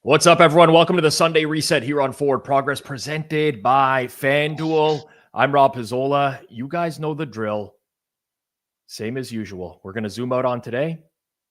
What's up, everyone? Welcome to the Sunday Reset here on Forward Progress, presented by Fanduel. I'm Rob Pizzola. You guys know the drill. Same as usual. We're going to zoom out on today,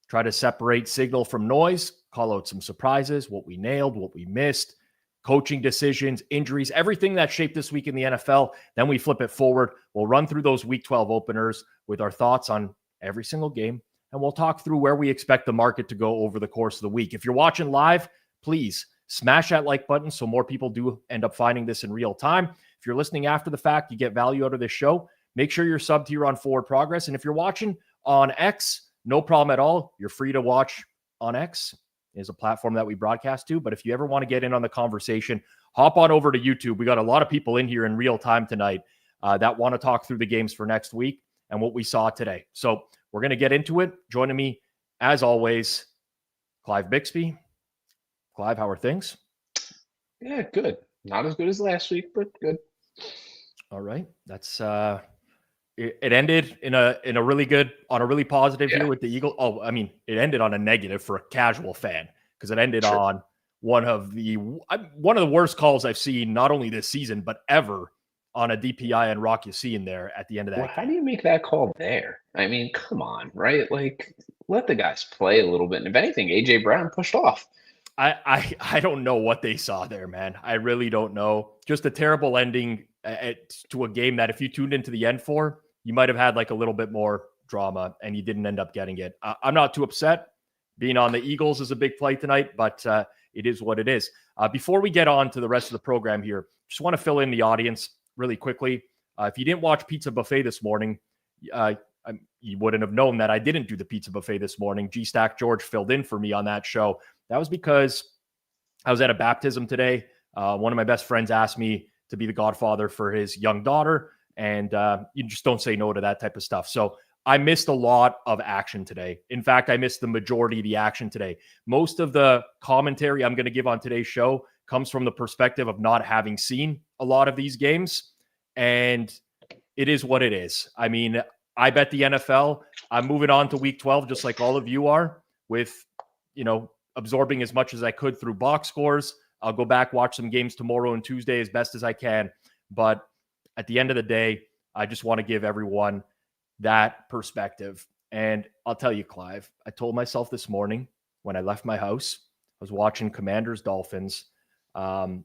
try to separate signal from noise, call out some surprises, what we nailed, what we missed, coaching decisions, injuries, everything that shaped this week in the NFL. Then we flip it forward. We'll run through those Week 12 openers with our thoughts on every single game, and we'll talk through where we expect the market to go over the course of the week. If you're watching live, please smash that like button so more people do end up finding this in real time. If you're listening after the fact, you get value out of this show. Make sure you're subbed here on Forward Progress. And if you're watching on X, no problem at all. You're free to watch on X. It is a platform that we broadcast to. But if you ever want to get in on the conversation, hop on over to YouTube. We got a lot of people in here in real time tonight that want to talk through the games for next week and what we saw today. So we're going to get into it. Joining me, as always, Clive Bixby. Clive, how are things? Yeah, good. Not as good as last week, but good. All right. That's it ended in a really good, on a really positive here with the Eagles. Oh, I mean, it ended on a negative for a casual fan because it ended on one of the worst calls I've seen, not only this season, but ever, on a DPI and Rock in there at the end of that. Well, how do you make that call there? I mean, come on, right? Like, let the guys play a little bit. And if anything, AJ Brown pushed off. I don't know what they saw there, man. I really don't know. Just a terrible ending to a game that if you tuned into the end for, you might have had like a little bit more drama and you didn't end up getting it. I'm not too upset. Being on the Eagles is a big play tonight, but it is what it is. Before we get on to the rest of the program here, just want to fill in the audience really quickly. If you didn't watch Pizza Buffet this morning, you wouldn't have known that I didn't do the Pizza Buffet this morning. G-Stack George filled in for me on that show. That was because I was at a baptism today. One of my best friends asked me to be the godfather for his young daughter, and you just don't say no to that type of stuff. So I missed a lot of action today. In fact, I missed the majority of the action today. Most of the commentary I'm going to give on today's show comes from the perspective of not having seen a lot of these games, and it is what it is. I mean, I bet the NFL. I'm moving on to Week 12, just like all of you are, with, absorbing as much as I could through box scores. I'll go back, watch some games tomorrow and Tuesday as best as I can. But at the end of the day, I just want to give everyone that perspective. And I'll tell you, Clive, I told myself this morning when I left my house, I was watching Commanders Dolphins. Very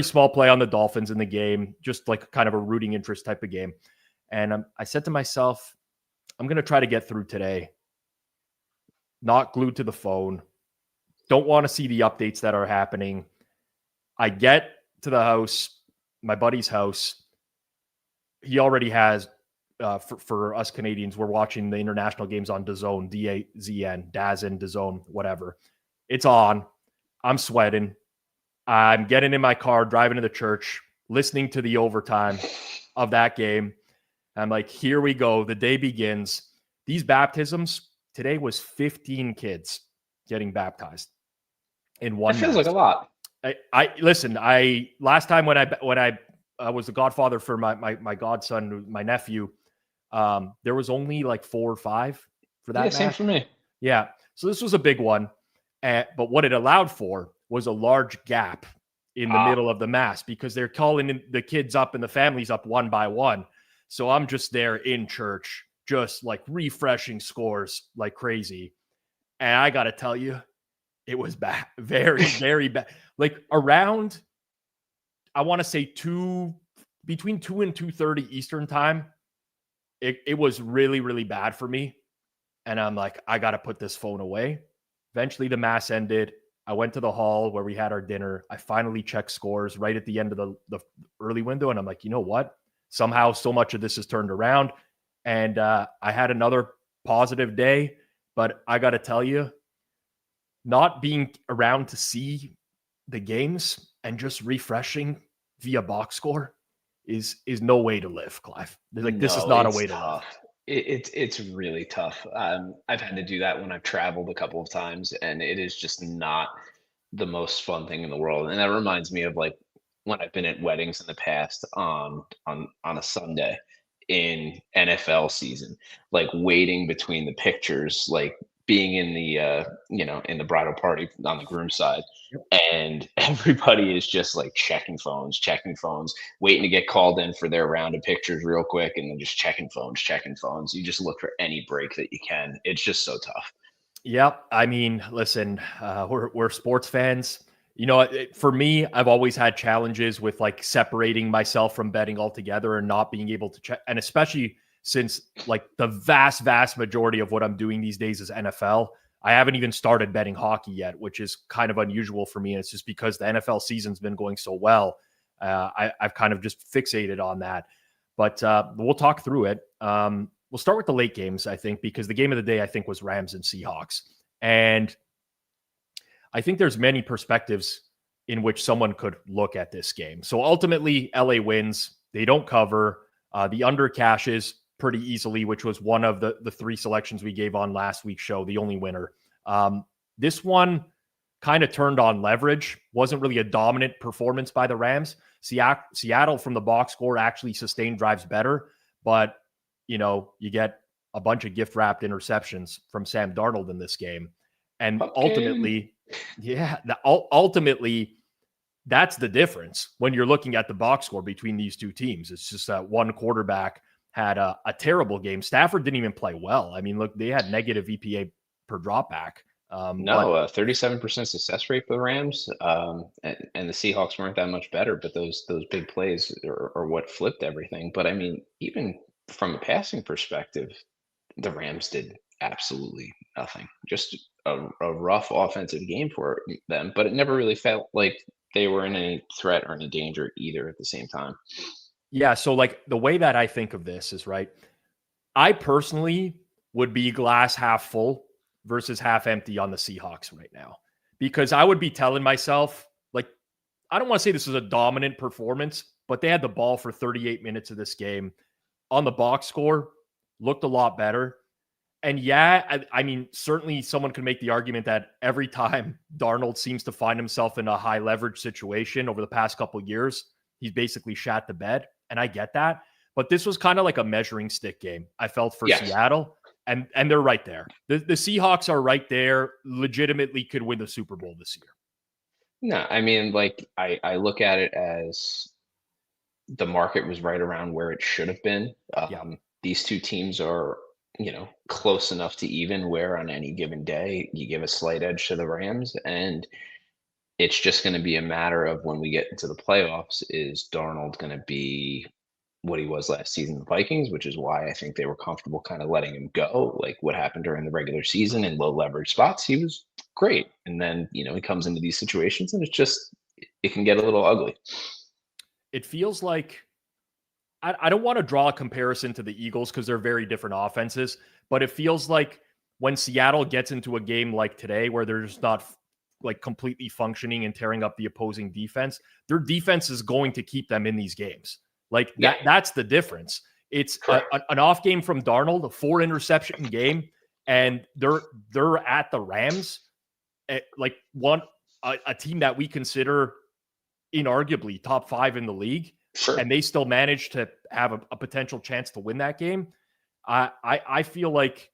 small play on the Dolphins in the game, just like kind of a rooting interest type of game. And I said to myself, I'm going to try to get through today. Not glued to the phone. Don't want to see the updates that are happening. I get to the house, my buddy's house. He already has, for us Canadians, we're watching the international games on DAZN, D-A-Z-N, DAZN, DAZN, whatever. It's on. I'm sweating. I'm getting in my car, driving to the church, listening to the overtime of that game. I'm like, here we go. The day begins. These baptisms, today was 15 kids getting baptized in one. That feels like a lot. I listen. Last time when I was the godfather for my godson, my nephew, there was only like 4 or 5 for that. Yeah, same for me. Yeah, so this was a big one, but what it allowed for was a large gap in the middle of the mass because they're calling the kids up and the families up one by one. So I'm just there in church, just like refreshing scores like crazy. And I got to tell you, it was bad. Very, very bad. Like around, I want to say between 2 and 2:30 Eastern time, it was really, really bad for me. And I'm like, I got to put this phone away. Eventually the mass ended. I went to the hall where we had our dinner. I finally checked scores right at the end of the early window. And I'm like, you know what? Somehow so much of this has turned around. And I had another positive day. But I got to tell you, not being around to see the games and just refreshing via box score is no way to live, Clive. Like, this is not a way to live. It's really tough. I've had to do that when I've traveled a couple of times, and it is just not the most fun thing in the world. And that reminds me of like when I've been at weddings in the past on a Sunday in NFL season, like waiting between the pictures, like being in the in the bridal party on the groom side, and everybody is just like checking phones, waiting to get called in for their round of pictures real quick, and then just checking phones. You just look for any break that you can. It's just so tough. Yep. I mean, listen, we're sports fans. For me, I've always had challenges with like separating myself from betting altogether and not being able to check. And especially since like the vast, vast majority of what I'm doing these days is NFL. I haven't even started betting hockey yet, which is kind of unusual for me. And it's just because the NFL season's been going so well. I've kind of just fixated on that. But we'll talk through it. We'll start with the late games, I think, because the game of the day, I think, was Rams and Seahawks. And I think there's many perspectives in which someone could look at this game. So ultimately, LA wins. They don't cover. The under cashes pretty easily, which was one of the three selections we gave on last week's show, the only winner. This one kind of turned on leverage. Wasn't really a dominant performance by the Rams. Seattle from the box score actually sustained drives better, but you get a bunch of gift-wrapped interceptions from Sam Darnold in this game. And ultimately, that's the difference when you're looking at the box score between these two teams. It's just that one quarterback had a terrible game. Stafford didn't even play well. I mean, look, they had negative EPA per dropback. 37% success rate for the Rams, and the Seahawks weren't that much better. But those big plays are what flipped everything. But I mean, even from a passing perspective, the Rams did absolutely nothing. Just a rough offensive game for them, but it never really felt like they were in any threat or any danger either at the same time. Yeah, so like the way that I think of this is, right, I personally would be glass half full versus half empty on the Seahawks right now, because I would be telling myself, like, I don't want to say this was a dominant performance, but they had the ball for 38 minutes of this game. On the box score, looked a lot better. And yeah, I mean, certainly someone could make the argument that every time Darnold seems to find himself in a high leverage situation over the past couple of years, he's basically shat the bed. And I get that. But this was kind of like a measuring stick game, I felt, for Seattle. And they're right there. The Seahawks are right there, legitimately could win the Super Bowl this year. No, I mean, like, I look at it as the market was right around where it should have been. These two teams are, close enough to even where on any given day you give a slight edge to the Rams. And it's just going to be a matter of, when we get into the playoffs, is Darnold going to be what he was last season, the Vikings, which is why I think they were comfortable kind of letting him go. Like what happened during the regular season in low leverage spots, he was great. And then, he comes into these situations and it can get a little ugly. It feels like, I don't want to draw a comparison to the Eagles because they're very different offenses, but it feels like when Seattle gets into a game like today where they're just not like completely functioning and tearing up the opposing defense, their defense is going to keep them in these games. Like that's the difference. It's an off game from Darnold, a 4 interception game, and they're at the Rams, like a team that we consider inarguably top 5 in the league. Sure. And they still managed to have a potential chance to win that game. I feel like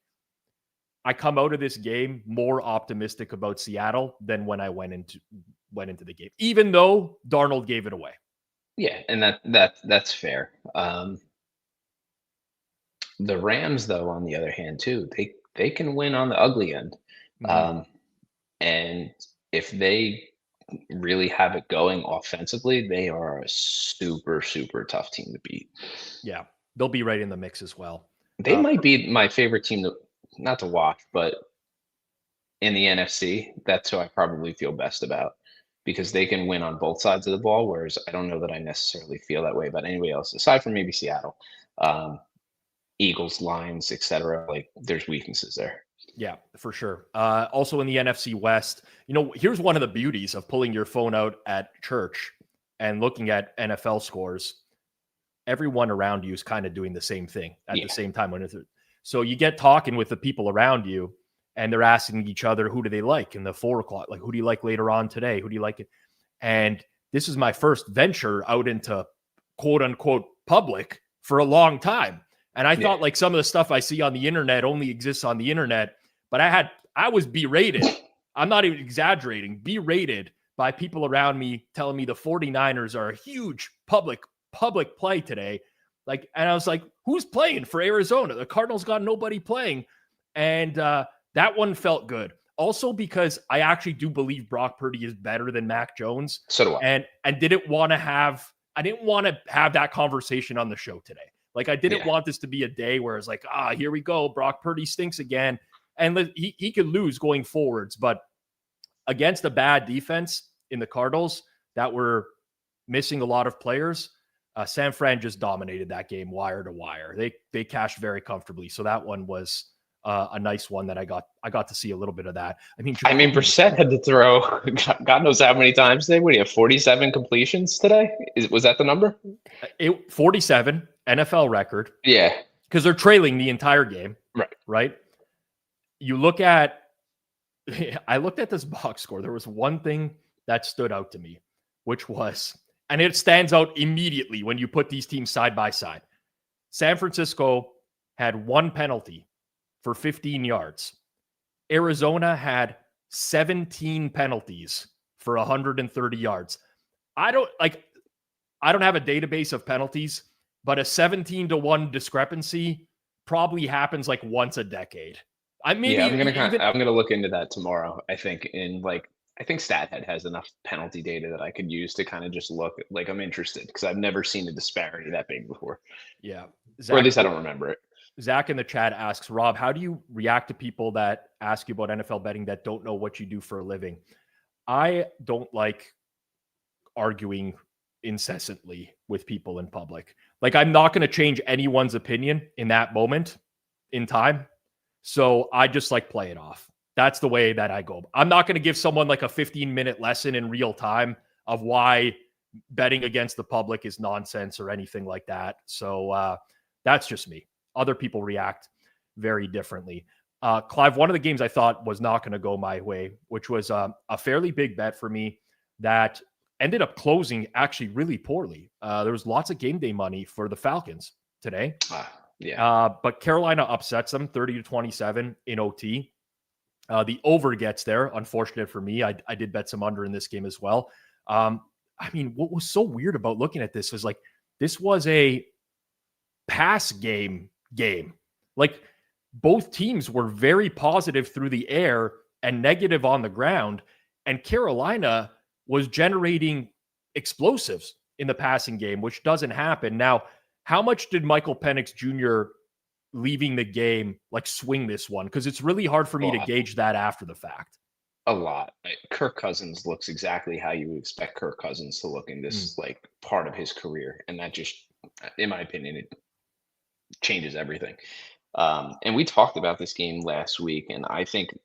I come out of this game more optimistic about Seattle than when I went into the game, even though Darnold gave it away. Yeah, and that's fair. The Rams, though, on the other hand, too, they can win on the ugly end. And if they really have it going offensively, they are a super, super tough team to beat. Yeah, they'll be right in the mix as well. They might be my favorite team not to watch, but in the NFC, that's who I probably feel best about, because they can win on both sides of the ball, whereas I don't know that I necessarily feel that way about anybody else, aside from maybe Seattle. Eagles, Lions, etc. Like, there's weaknesses there. Yeah, for sure. Also in the NFC West, here's one of the beauties of pulling your phone out at church and looking at NFL scores. Everyone around you is kind of doing the same thing at the same time. So you get talking with the people around you, and they're asking each other, who do they like in the 4 o'clock? Like, who do you like later on today? Who do you like it? And this is my first venture out into quote unquote public for a long time. And I thought like some of the stuff I see on the internet only exists on the internet, but I I was berated. I'm not even exaggerating. Berated by people around me telling me the 49ers are a huge public play today. Like, and I was like, who's playing for Arizona? The Cardinals got nobody playing. And that one felt good. Also because I actually do believe Brock Purdy is better than Mac Jones. So do I. And didn't want to have that conversation on the show today. Like, I didn't want this to be a day where it's like, here we go. Brock Purdy stinks again. And he could lose going forwards. But against a bad defense in the Cardinals that were missing a lot of players, San Fran just dominated that game wire to wire. They cashed very comfortably. So that one was a nice one that I got to see a little bit of that. I mean, Brissett had to throw God knows how many times today. What do you have? 47 completions today? Was that the number? 47 NFL record. Yeah, because they're trailing the entire game. Right. You look at. I looked at this box score. There was one thing that stood out to me, which was, and it stands out immediately when you put these teams side by side. San Francisco had one penalty for 15 yards. Arizona had 17 penalties for 130 yards. I don't have a database of penalties, but a 17-1 discrepancy probably happens like once a decade. I'm gonna look into that tomorrow. I think I think StatHead has enough penalty data that I could use to kind of just look. Like, I'm interested because I've never seen a disparity that big before. Yeah, or at least I don't remember it. Zach in the chat asks, Rob, how do you react to people that ask you about NFL betting that don't know what you do for a living? I don't like arguing incessantly with people in public. Like, I'm not going to change anyone's opinion in that moment in time. So I just like play it off. That's the way that I go. I'm not going to give someone like a 15-minute lesson in real time of why betting against the public is nonsense or anything like that. So that's just me. Other people react very differently. Clive, one of the games I thought was not going to go my way, which was a fairly big bet for me that ended up closing actually really poorly. There was lots of game day money for the Falcons today. But Carolina upsets them 30-27 in OT. The over gets there. Unfortunate for me. I did bet some under in this game as well. I mean, what was so weird about looking at this was like, this was a pass game. Like, both teams were very positive through the air and negative on the ground. And Carolina was generating explosives in the passing game, which doesn't happen. Now, how much did Michael Penix Jr. leaving the game like swing this one? Because it's really hard for me to gauge that after the fact. A lot. Kirk Cousins looks exactly how you would expect Kirk Cousins to look in this like part of his career. And that just, in my opinion, it changes everything. And we talked about this game last week. And I think,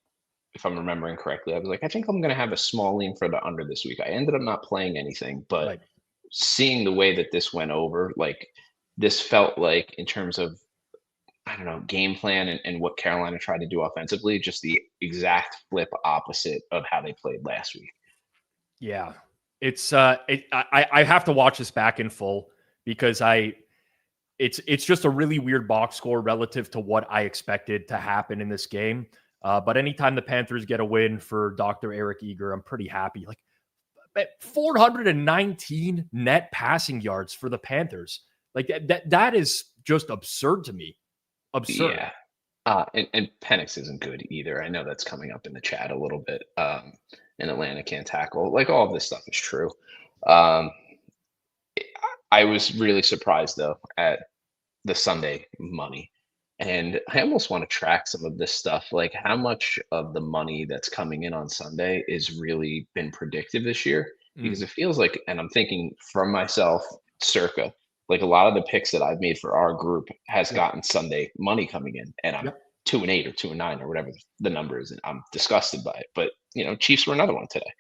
if I'm remembering correctly, I was like, I think I'm going to have a small lean for the under this week. I ended up not playing anything, but seeing the way that this went over, like, this felt like, in terms of, I don't know, game plan and what Carolina tried to do offensively, just the exact flip opposite of how they played last week. Yeah, it's I have to watch this back in full because it's just a really weird box score relative to what I expected to happen in this game. But anytime the Panthers get a win for Dr. Eric Eager, I'm pretty happy. Like, 419 net passing yards for the Panthers. Like, that is just absurd to me. Absurd. Yeah. And Penix isn't good either. I know that's coming up in the chat a little bit. And Atlanta can't tackle. Like, all of this stuff is true. I was really surprised, though, at the Sunday money. And I almost want to track some of this stuff. Like, how much of the money that's coming in on Sunday is really been predictive this year? Because it feels like, and I'm thinking from myself, circa, like, a lot of the picks that I've made for our group has gotten Sunday money coming in, and I'm 2-8 or 2-9 or whatever the number is, and I'm disgusted by it. But, you know, Chiefs were another one today.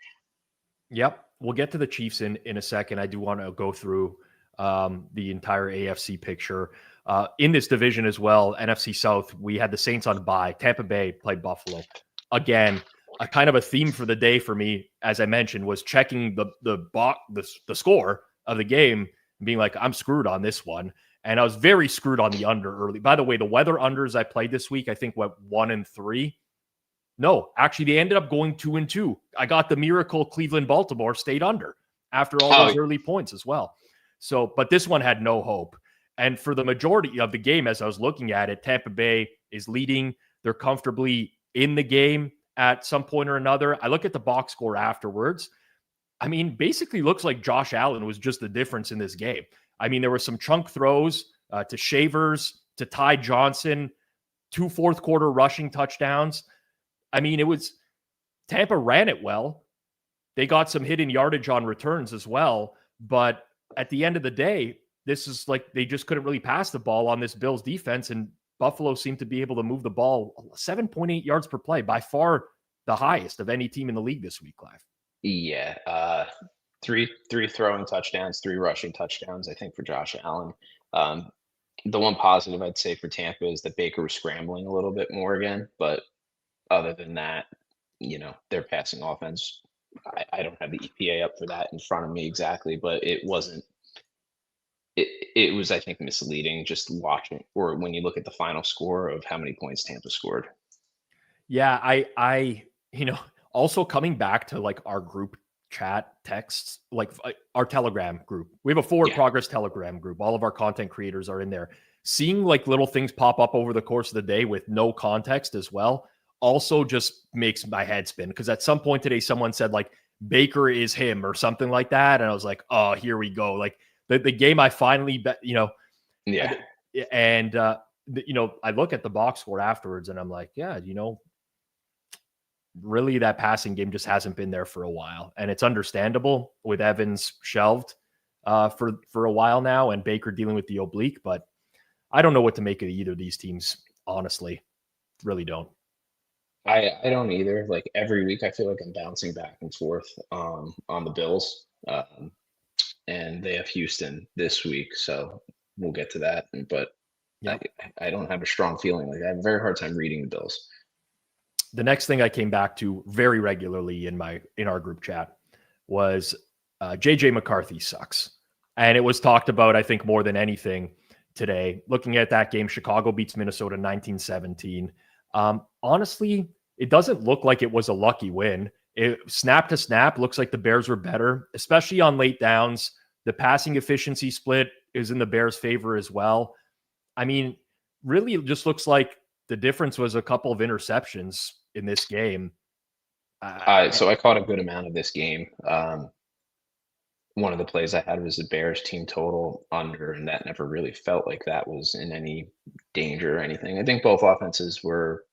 Yep. We'll get to the Chiefs in a second. I do want to go through the entire AFC picture. In this division as well, NFC South, we had the Saints on bye. Tampa Bay played Buffalo. Again, a kind of a theme for the day for me, as I mentioned, was checking the score of the game and being like, I'm screwed on this one. And I was very screwed on the under early. By the way, the weather unders I played this week, I think went 1 and 3. No, actually, they ended up going 2-2. I got the miracle Cleveland-Baltimore stayed under after all those early points as well. So, but this one had no hope. And for the majority of the game, as I was looking at it, Tampa Bay is leading. They're comfortably in the game at some point or another. I look at the box score afterwards. I mean, basically looks like Josh Allen was just the difference in this game. I mean, there were some chunk throws to Shavers, to Ty Johnson, 2 fourth quarter rushing touchdowns. I mean, it was Tampa ran it well. They got some hidden yardage on returns as well. But at the end of the day, this is like they just couldn't really pass the ball on this Bills defense. And Buffalo seemed to be able to move the ball 7.8 yards per play, by far the highest of any team in the league this week, Clive. Yeah. Three throwing touchdowns, 3 rushing touchdowns, I think, for Josh Allen. The one positive I'd say for Tampa is that Baker was scrambling a little bit more again. But other than that, their passing offense, I don't have the EPA up for that in front of me exactly, but it wasn't. It was, I think, misleading just watching, or when you look at the final score of how many points Tampa scored. Yeah, I also coming back to like our group chat texts, like our Telegram group. We have a Forward Progress Telegram group. All of our content creators are in there. Seeing like little things pop up over the course of the day with no context as well also just makes my head spin. Because at some point today, someone said like Baker is him or something like that. And I was like, oh, here we go. Like the game I finally bet, Yeah. And, I look at the box score afterwards and I'm like, yeah, really that passing game just hasn't been there for a while. And it's understandable with Evans shelved for a while now and Baker dealing with the oblique, but I don't know what to make of either of these teams, honestly. Really don't. I don't either. Like every week I feel like I'm bouncing back and forth on the Bills. And they have Houston this week, so we'll get to that. But I don't have a strong feeling. Like I have a very hard time reading the Bills. The next thing I came back to very regularly in our group chat was JJ McCarthy sucks. And it was talked about, I think, more than anything today. Looking at that game, Chicago beats Minnesota 19-17. Honestly, it doesn't look like it was a lucky win. Snap to snap, looks like the Bears were better, especially on late downs. The passing efficiency split is in the Bears' favor as well. I mean, really, it just looks like the difference was a couple of interceptions in this game. So I caught a good amount of this game. One of the plays I had was the Bears team total under, and that never really felt like that was in any danger or anything. I think both offenses were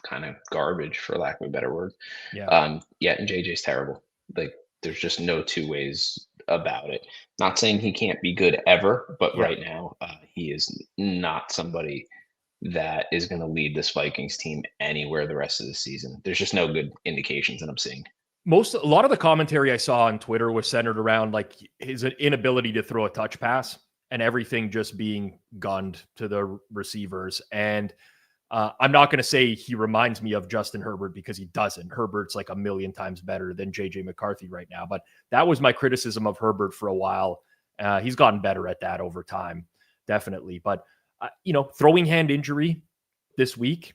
kind of garbage, for lack of a better word. Yeah. And JJ's terrible. Like there's just no two ways about it. Not saying he can't be good ever, but right now he is not somebody that is going to lead this Vikings team anywhere the rest of the season. There's just no good indications that I'm seeing. A lot of the commentary I saw on Twitter was centered around like his inability to throw a touch pass and everything just being gunned to the receivers. And I'm not going to say he reminds me of Justin Herbert because he doesn't. Herbert's like a million times better than JJ McCarthy right now. But that was my criticism of Herbert for a while. He's gotten better at that over time, definitely. But, throwing hand injury this week,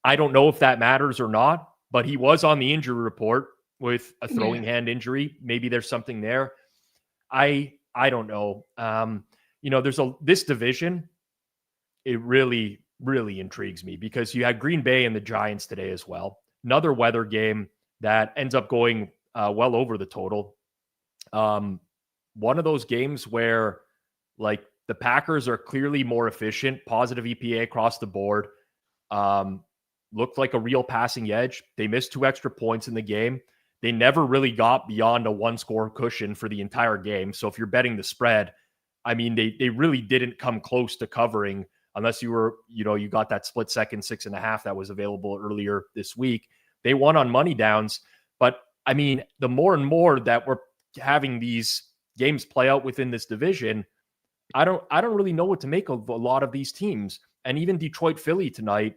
I don't know if that matters or not, but he was on the injury report with a throwing hand injury. Maybe there's something there. I don't know. This division, it really intrigues me because you had Green Bay and the Giants today as well. Another weather game that ends up going well over the total. One of those games where like the Packers are clearly more efficient, positive EPA across the board. Looked like a real passing edge. They missed 2 extra points in the game. They never really got beyond a 1-score cushion for the entire game. So if you're betting the spread, I mean, they really didn't come close to covering unless you were, you got that split second 6.5 that was available earlier this week. They won on money downs. But I mean, the more and more that we're having these games play out within this division, I don't really know what to make of a lot of these teams. And even Detroit Philly tonight,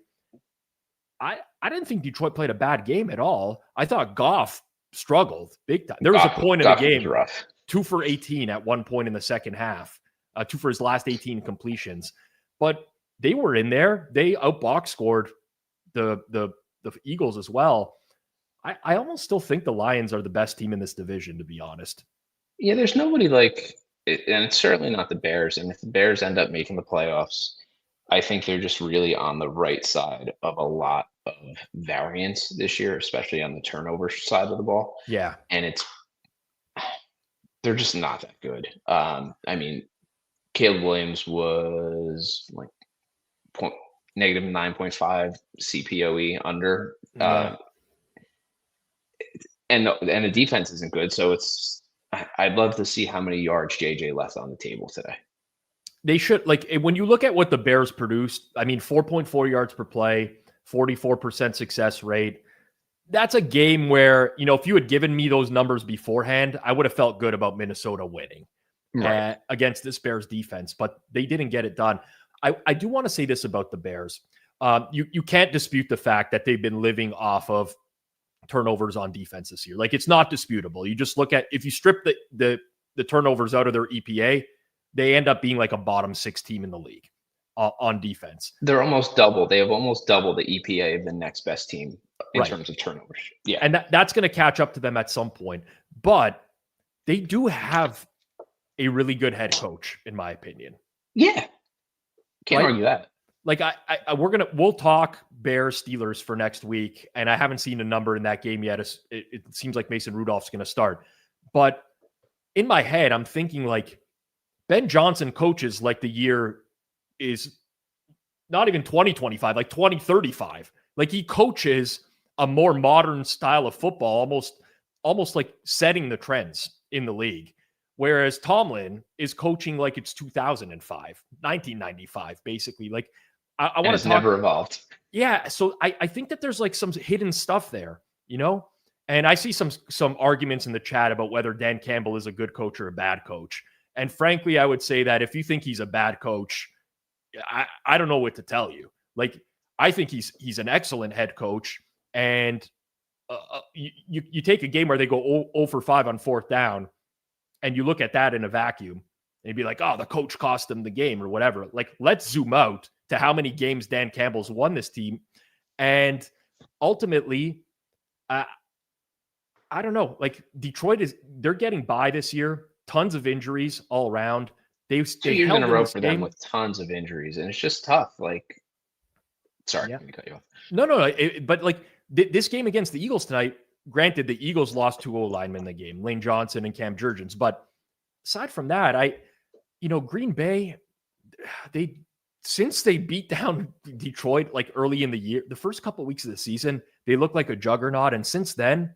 I didn't think Detroit played a bad game at all. I thought Goff struggled big time. There was a point in the game, 2 for 18 at one point in the second half, 2 for his last 18 completions. But they were in there. They outbox scored the the Eagles as well. I almost still think the Lions are the best team in this division, to be honest. Yeah, there's nobody like, and it's certainly not the Bears. And if the Bears end up making the playoffs, I think they're just really on the right side of a lot of variance this year, especially on the turnover side of the ball. Yeah. And they're just not that good. I mean, Caleb Williams was like negative 9.5 CPOE under. Yeah. And the defense isn't good. So I'd love to see how many yards JJ left on the table today. They should, like, when you look at what the Bears produced, I mean, 4.4 yards per play, 44% success rate. That's a game where, you know, if you had given me those numbers beforehand, I would have felt good about Minnesota winning against this Bears defense, but they didn't get it done. I do want to say this about the Bears. You can't dispute the fact that they've been living off of turnovers on defense this year. Like, it's not disputable. You just look at, if you strip the turnovers out of their EPA, they end up being like a bottom 6 team in the league on defense. They're almost double. They have almost double the EPA of the next best team in terms of turnovers. Yeah. And that's going to catch up to them at some point. But they do have a really good head coach, in my opinion. Yeah. Can't argue that. Like, we'll talk Bears Steelers for next week. And I haven't seen a number in that game yet. It seems like Mason Rudolph's going to start. But in my head, I'm thinking like, Ben Johnson coaches like the year is not even 2025, like 2035. Like, he coaches a more modern style of football, almost like setting the trends in the league. Whereas Tomlin is coaching like it's 2005, 1995, basically. Like, I want to talk. Never evolved. Yeah. So I think that there's like some hidden stuff there, you know? And I see some arguments in the chat about whether Dan Campbell is a good coach or a bad coach. And frankly, I would say that if you think he's a bad coach, I don't know what to tell you. Like, I think he's an excellent head coach. And you take a game where they go 0 for 5 on 4th down, and you look at that in a vacuum, and you'd be like, oh, the coach cost them the game or whatever. Like, let's zoom out to how many games Dan Campbell's won this team. And ultimately, I don't know. Like, Detroit they're getting by this year. Tons of injuries all around. They've 2 years in a row for them with tons of injuries, and it's just tough. Like, sorry, let me cut you off. No. But like this game against the Eagles tonight, granted, the Eagles lost 2 O-linemen in the game, Lane Johnson and Cam Jurgens. But aside from that, Green Bay, since they beat down Detroit like early in the year, the first couple of weeks of the season, they look like a juggernaut, and since then,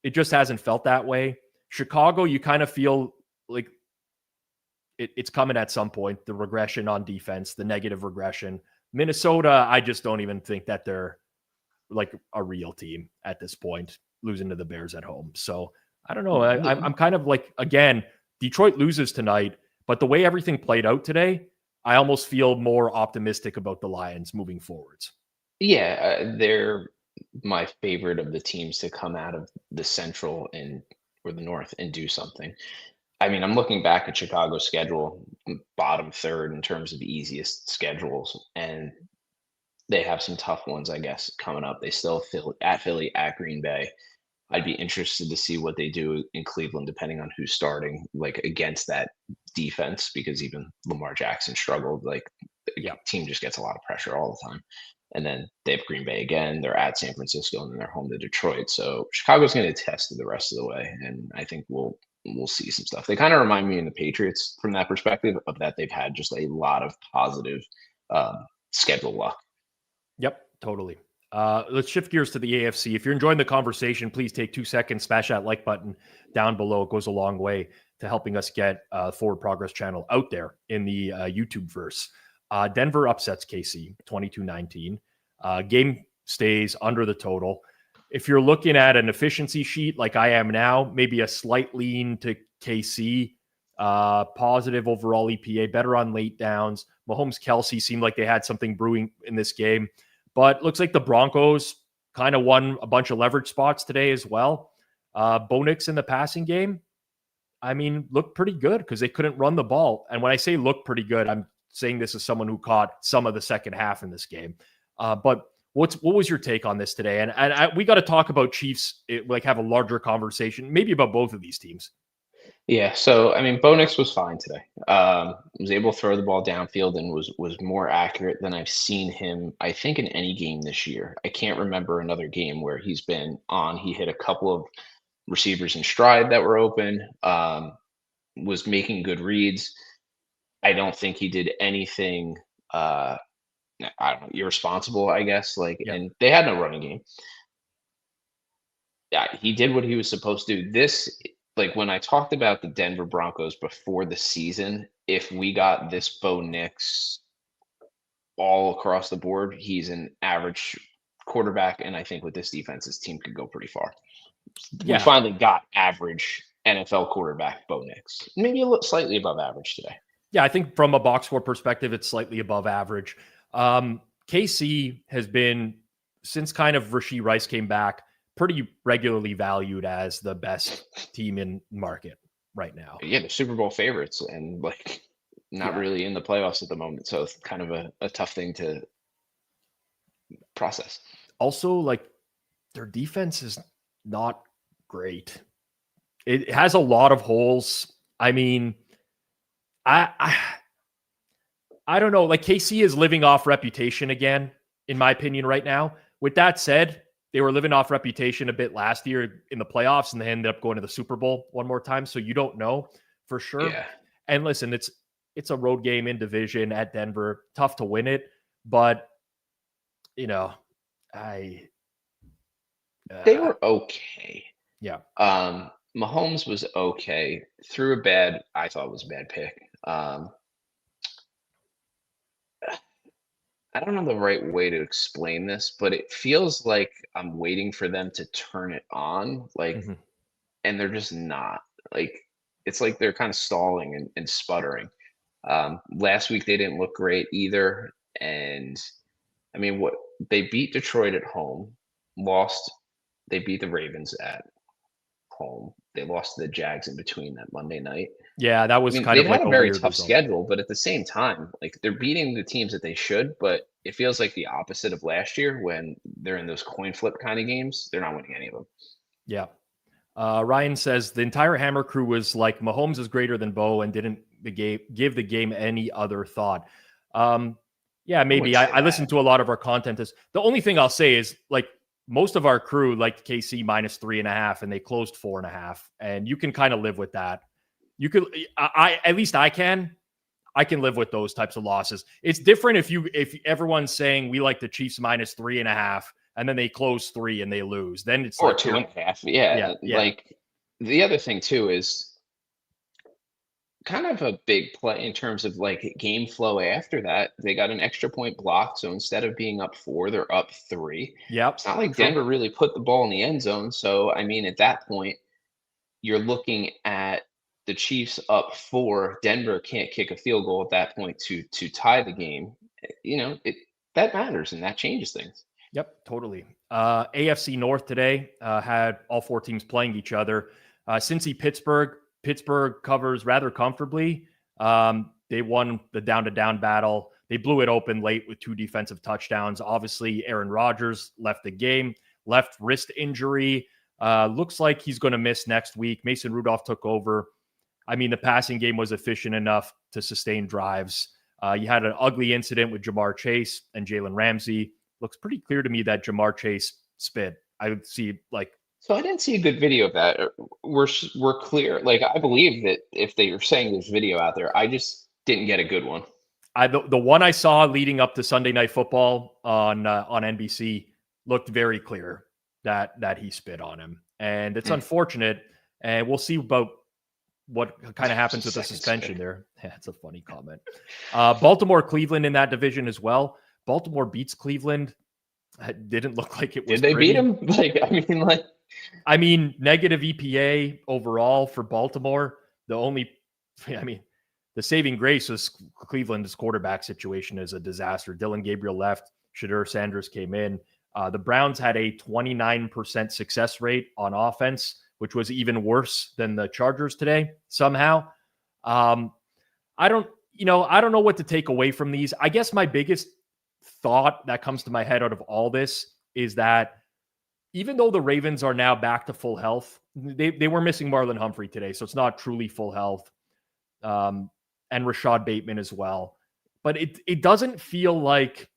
it just hasn't felt that way. Chicago, you kind of feel like it's coming at some point, the regression on defense, the negative regression. Minnesota, I just don't even think that they're like a real team at this point, losing to the Bears at home. So I don't know. I'm kind of like, again, Detroit loses tonight, but the way everything played out today, I almost feel more optimistic about the Lions moving forwards. Yeah, they're my favorite of the teams to come out of the Central or the North and do something. I mean, I'm looking back at Chicago's schedule, bottom 3rd in terms of easiest schedules, and they have some tough ones, I guess, coming up. They still at Philly, at Green Bay. I'd be interested to see what they do in Cleveland, depending on who's starting, like, against that defense, because even Lamar Jackson struggled. Like, the team just gets a lot of pressure all the time. And then they have Green Bay again. They're at San Francisco, and then they're home to Detroit. So Chicago's going to test it the rest of the way, and I think we'll see some stuff. They kind of remind me of the Patriots from that perspective, of that they've had just a lot of positive schedule luck. Yep, totally. Let's shift gears to the AFC. If you're enjoying the conversation, please take 2 seconds, smash that like button down below. It goes a long way to helping us get Forward Progress channel out there in the YouTube verse. Denver upsets KC 22-19. Game stays under the total. If you're looking at an efficiency sheet like I am now, maybe a slight lean to KC, positive overall EPA, better on late downs. Mahomes, Kelsey seemed like they had something brewing in this game, but looks like the Broncos kind of won a bunch of leverage spots today as well. Bo Nix in the passing game, I mean, looked pretty good because they couldn't run the ball. And when I say look pretty good, I'm saying this as someone who caught some of the second half in this game. But What was your take on this today? And we got to talk about Chiefs, have a larger conversation, maybe about both of these teams. Yeah, so I mean, Bo Nix was fine today. Was able to throw the ball downfield and was more accurate than I've seen him, I think, in any game this year. I can't remember another game where he's been on. He hit a couple of receivers in stride that were open. Was making good reads. I don't think he did anything. I don't know, irresponsible, I guess. And they had no running game. Yeah, he did what he was supposed to do. When I talked about the Denver Broncos before the season, if we got this Bo Nix all across the board, he's an average quarterback. And I think with this defense, this team could go pretty far. Yeah. We finally got average NFL quarterback Bo Nix. Maybe a little slightly above average today. Yeah, I think from a box score perspective, it's slightly above average. KC has been, since kind of Rashee Rice came back, pretty regularly valued as the best team in market right now. Yeah, the Super Bowl favorites and not really in the playoffs at the moment. So it's kind of a tough thing to process. Also, their defense is not great. It has a lot of holes. I mean, I don't know. KC is living off reputation again, in my opinion, right now. With that said, they were living off reputation a bit last year in the playoffs, and they ended up going to the Super Bowl one more time. So you don't know for sure. Yeah. And listen, it's a road game in division at Denver. Tough to win it, but they were okay. Yeah. Mahomes was okay. I thought it was a bad pick. I don't know the right way to explain this, but it feels like I'm waiting for them to turn it on, and they're just not. It's like they're kind of stalling and sputtering. Last week they didn't look great either, and I mean, they beat Detroit at home, lost. They beat the Ravens at home. They lost to the Jags in between that Monday night. Yeah, that was kind of a very tough schedule, but at the same time, they're beating the teams that they should, but it feels like the opposite of last year when they're in those coin flip kind of games. They're not winning any of them. Yeah. Ryan says the entire Hammer crew was like, Mahomes is greater than Bo and didn't give the game any other thought. Yeah, maybe. I listened to a lot of our content. The only thing I'll say is most of our crew liked KC minus 3.5 and they closed 4.5. And you can kind of live with that. You could, at least I can live with those types of losses. It's different if everyone's saying we like the Chiefs minus 3.5 and then they close 3 and they lose. Then it's or 2.5. Yeah. The other thing too is kind of a big play in terms of game flow after that. They got an extra point blocked. So instead of being up 4, they're up 3. Yep. It's not like Denver really put the ball in the end zone. So, I mean, at that point, you're looking at the Chiefs up 4. Denver can't kick a field goal at that point to tie the game. That matters and that changes things. Yep, totally. AFC North today had all 4 teams playing each other. Cincy Pittsburgh covers rather comfortably. They won the down-to-down battle. They blew it open late with 2 defensive touchdowns. Obviously, Aaron Rodgers left the game, left wrist injury. Looks like he's going to miss next week. Mason Rudolph took over. I mean, the passing game was efficient enough to sustain drives. You had an ugly incident with Jamar Chase and Jalen Ramsey. Looks pretty clear to me that Jamar Chase spit. I would see So I didn't see a good video of that. We're clear. I believe that if they were saying there's video out there, I just didn't get a good one. The one I saw leading up to Sunday Night Football on NBC looked very clear that he spit on him, and it's unfortunate. And we'll see about what kind of happens with the suspension there. Yeah, it's a funny comment. Baltimore, Cleveland in that division as well. Baltimore beats Cleveland. It didn't look like it was. Did they pretty. beat him? I mean, negative EPA overall for Baltimore. The saving grace was Cleveland's quarterback situation is a disaster. Dylan Gabriel left. Shadur Sanders came in. The Browns had a 29% success rate on offense, which was even worse than the Chargers today somehow. I don't know what to take away from these. I guess my biggest thought that comes to my head out of all this is that even though the Ravens are now back to full health, they were missing Marlon Humphrey today, so it's not truly full health, and Rashad Bateman as well. But it doesn't feel like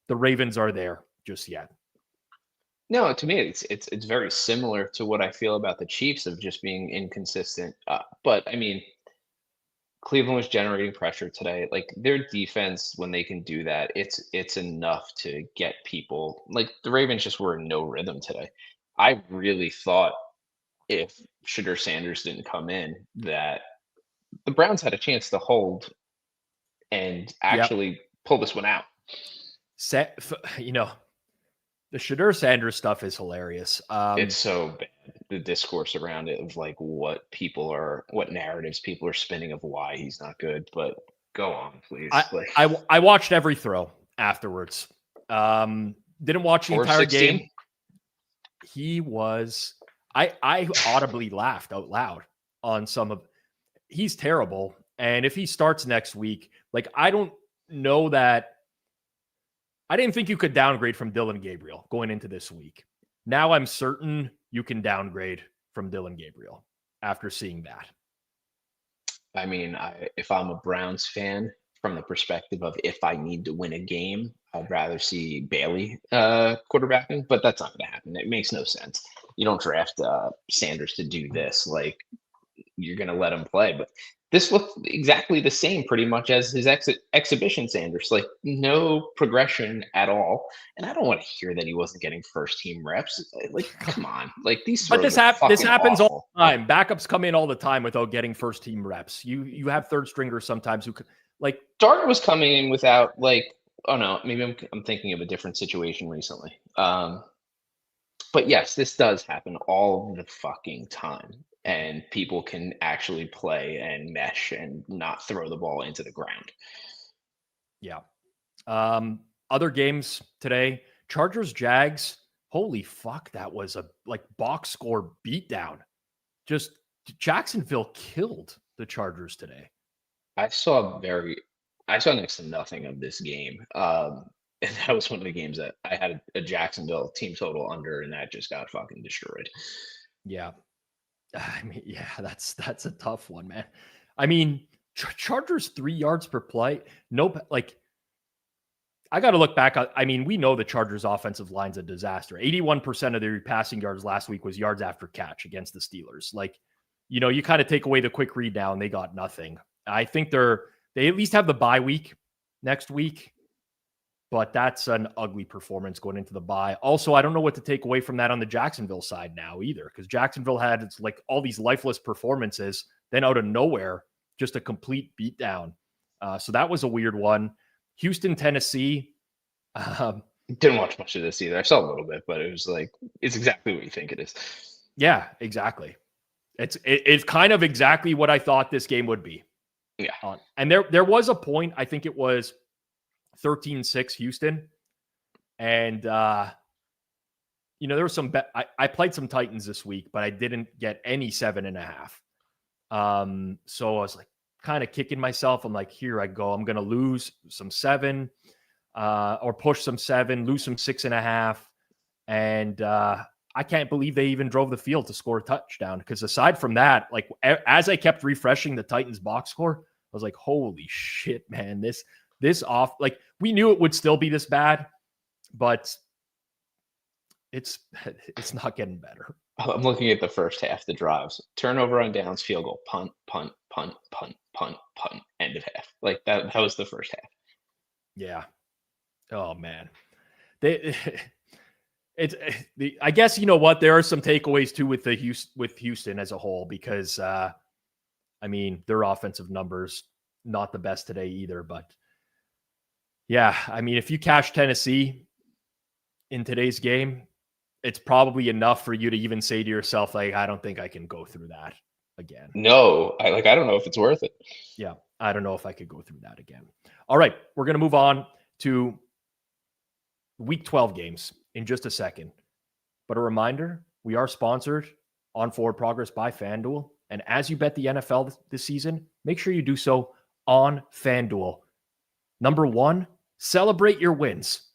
the Ravens are there just yet. No, to me, it's very similar to what I feel about the Chiefs of just being inconsistent. But I mean, Cleveland was generating pressure today. Like their defense, when they can do that, it's enough to get people. Like the Ravens just were in no rhythm today. I really thought if Shedeur Sanders didn't come in, that the Browns had a chance to hold and actually pull this one out. You know, the Shedeur Sanders stuff is hilarious. It's so bad. The discourse around it of like what narratives people are spinning of why he's not good. But go on, please. I watched every throw afterwards. Didn't watch the entire 16? game. He was. I audibly laughed out loud on some of. He's terrible, and if he starts next week, like I don't know that. I didn't think you could downgrade from Dylan Gabriel going into this week. Now I'm certain you can downgrade from Dylan Gabriel after seeing that. I mean, if I'm a Browns fan, from the perspective of if I need to win a game, I'd rather see Bailey quarterbacking, but that's not going to happen. It makes no sense. You don't draft Sanders to do this. Like, you're going to let him play. But this looked exactly the same pretty much as his exhibition Sanders. Like, no progression at all. And I don't want to hear that he wasn't getting first-team reps. Like, come on. Like, these But this happens awful. all the time. Backups come in all the time without getting first-team reps. You have third-stringers sometimes who could, like... Darden was coming in without, like... Oh, no. Maybe I'm thinking of a different situation recently. But yes, this does happen all the fucking time. And people can actually play and mesh and not throw the ball into the ground. Yeah. Other games today, Chargers, Jags. Holy fuck, that was a box score beatdown. Just Jacksonville killed the Chargers today. I saw next to nothing of this game. And that was one of the games that I had a Jacksonville team total under, and that just got fucking destroyed. Yeah. I mean, yeah, that's a tough one, man. I mean, Chargers 3 yards per play. Nope. Like, I got to look back. I mean, we know the Chargers offensive line's a disaster. 81% of their passing yards last week was yards after catch against the Steelers. Like, you know, you kind of take away the quick read down. They got nothing. I think they at least have the bye week next week, but that's an ugly performance going into the bye. Also, I don't know what to take away from that on the Jacksonville side now either, because Jacksonville had all these lifeless performances, then out of nowhere, just a complete beatdown. So that was a weird one. Houston, Tennessee. Didn't watch much of this either. I saw a little bit, but it was like, it's exactly what you think it is. Yeah, exactly. It's kind of exactly what I thought this game would be. Yeah. And there was a point, I think it was 13-6 Houston. And, you know, there was some I played some Titans this week, but I didn't get any 7.5. So I was like kind of kicking myself. I'm like, here I go. I'm going to lose some 7 or push some 7, lose some 6.5. And I can't believe they even drove the field to score a touchdown. Because aside from that, like as I kept refreshing the Titans box score, I was like, holy shit, man, this off, like we knew it would still be this bad, but it's not getting better. I'm looking at the first half, the drives, turnover on downs, field goal, punt, end of half. Like that was the first half. Yeah. Oh man. I guess, you know what, there are some takeaways too with Houston as a whole, because I mean, their offensive numbers not the best today either, but yeah, I mean, if you cash Tennessee in today's game, it's probably enough for you to even say to yourself, like, I don't think I can go through that again. No, I don't know if it's worth it. Yeah, I don't know if I could go through that again. All right, we're going to move on to Week 12 games in just a second. But a reminder, we are sponsored on Forward Progress by Fanduel. And as you bet the NFL this season, make sure you do so on Fanduel. Number 1, Celebrate your wins.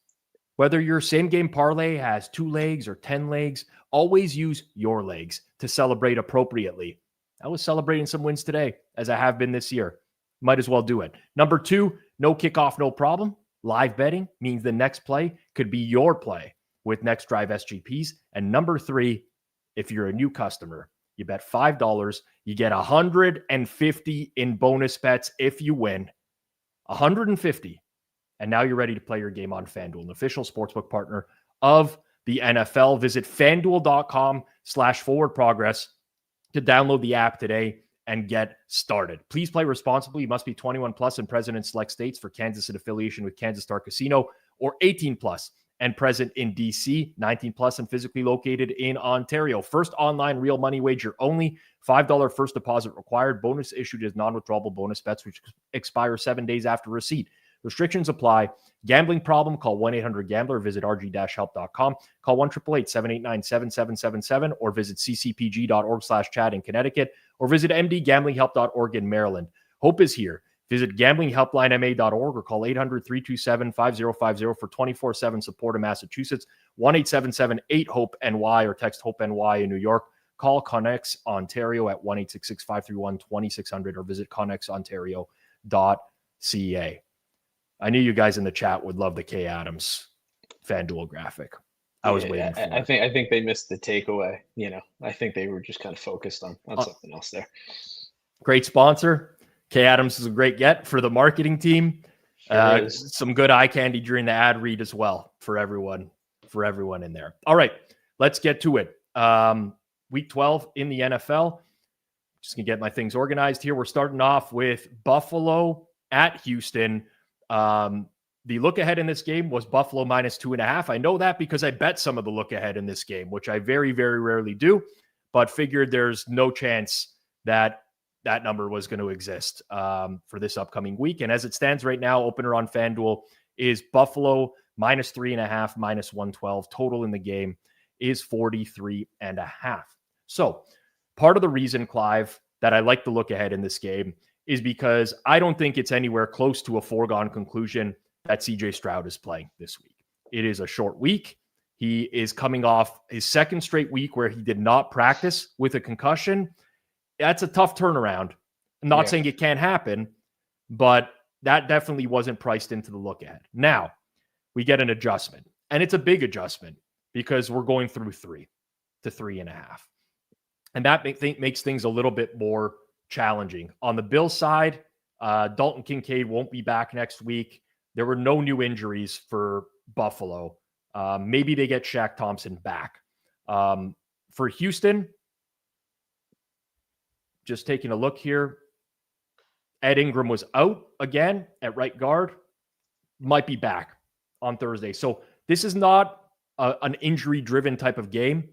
Whether your same game parlay has 2 legs or 10 legs, always use your legs to celebrate appropriately. I was celebrating some wins today, as I have been this year. Might as well do it. Number 2, no kickoff, no problem. Live betting means the next play could be your play with Next Drive SGPs. And number 3, if you're a new customer, you bet $5, you get $150 in bonus bets if you win. $150. And now you're ready to play your game on Fanduel, an official sportsbook partner of the NFL. Visit fanduel.com/forwardprogress to download the app today and get started. Please play responsibly. You must be 21 plus and present in select states. For Kansas in affiliation with Kansas Star Casino, or 18 plus and present in DC, 19 plus and physically located in Ontario. First online real money wager only. $5 first deposit required. Bonus issued as non-withdrawable bonus bets, which expire 7 days after receipt. Restrictions apply. Gambling problem? Call 1-800-GAMBLER. Visit rg-help.com. Call 1-888-789-7777 or visit ccpg.org/Chad in Connecticut or visit mdgamblinghelp.org in Maryland. Hope is here. Visit gamblinghelplinema.org or call 800-327-5050 for 24/7 support in Massachusetts, 1-877-8-HOPE-NY or text HOPE-NY in New York. Call Connex Ontario at 1-866-531-2600 or visit connexontario.ca. I knew you guys in the chat would love the K Adams FanDuel graphic. I was waiting for it. I think they missed the takeaway. I think they were just kind of focused on something else there. Great sponsor. K Adams is a great get for the marketing team. Sure some good eye candy during the ad read as well for everyone in there. All right, let's get to it. Week 12 in the NFL. Just gonna get my things organized here. We're starting off with Buffalo at Houston. The look ahead in this game was Buffalo -2.5. I know that because I bet some of the look ahead in this game, which I very, very rarely do, but figured there's no chance that that number was going to exist for this upcoming week. And as it stands right now, opener on FanDuel is Buffalo -3.5, -112. Total in the game is 43.5. So part of the reason, Clive, that I like the look ahead in this game is because I don't think it's anywhere close to a foregone conclusion that CJ Stroud is playing this week. It is a short week. He is coming off his second straight week where he did not practice with a concussion. That's a tough turnaround. I'm not saying it can't happen, but that definitely wasn't priced into the look ahead. Now we get an adjustment, and it's a big adjustment because we're going through 3 to 3.5. And that makes things a little bit more challenging. On the Bills side, Dalton Kincaid won't be back next week. There were no new injuries for Buffalo. Maybe they get Shaq Thompson back. For Houston, just taking a look here, Ed Ingram was out again at right guard, might be back on Thursday. So this is not an injury-driven type of game,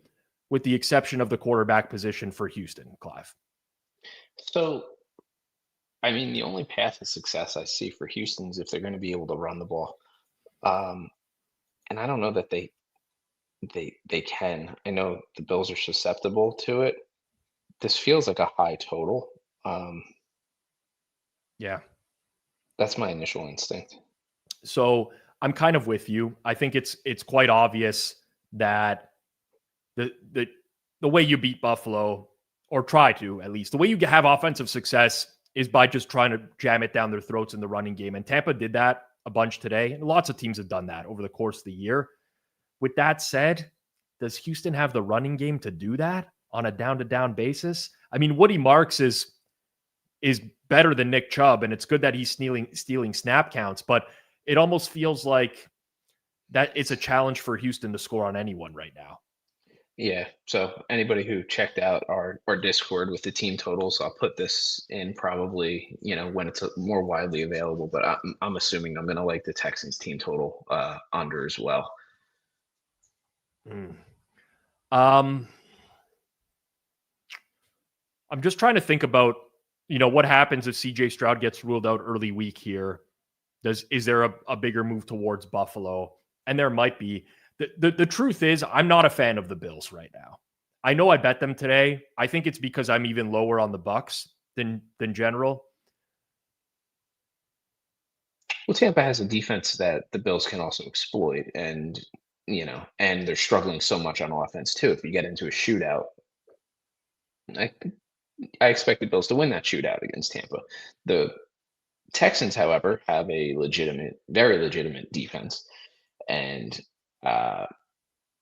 with the exception of the quarterback position for Houston, Clive. So, I mean, the only path to success I see for Houston is if they're going to be able to run the ball. And I don't know that they can. I know the Bills are susceptible to it. This feels like a high total. Yeah. That's my initial instinct. So I'm kind of with you. I think it's quite obvious that the way you beat Buffalo, or try to at least, the way you have offensive success is by just trying to jam it down their throats in the running game. And Tampa did that a bunch today. And lots of teams have done that over the course of the year. With that said, does Houston have the running game to do that on a down-to-down basis? I mean, Woody Marks is better than Nick Chubb, and it's good that he's stealing snap counts, but it almost feels like that it's a challenge for Houston to score on anyone right now. Yeah. So anybody who checked out our Discord with the team totals, I'll put this in probably, when it's more widely available, but I'm assuming I'm going to like the Texans team total under as well. I'm just trying to think about, what happens if CJ Stroud gets ruled out early week here. Is there a bigger move towards Buffalo? And there might be. The truth is, I'm not a fan of the Bills right now. I know I bet them today. I think it's because I'm even lower on the Bucs than general. Well, Tampa has a defense that the Bills can also exploit, and and they're struggling so much on offense too. If you get into a shootout, I I expect the Bills to win that shootout against Tampa. The Texans, however, have a very legitimate defense, and uh,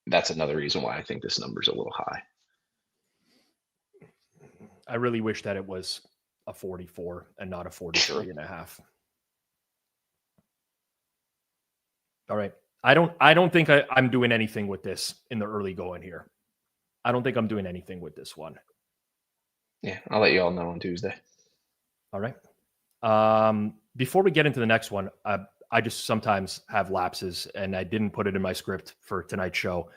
that's another reason why I think this number is a little high. I really wish that it was a 44 and not a 43 and a half. All right. I don't think I'm doing anything with this in the early going here. I don't think I'm doing anything with this one. Yeah, I'll let you all know on Tuesday. All right. Before we get into the next one, I just sometimes have lapses, and I didn't put it in my script for tonight's show.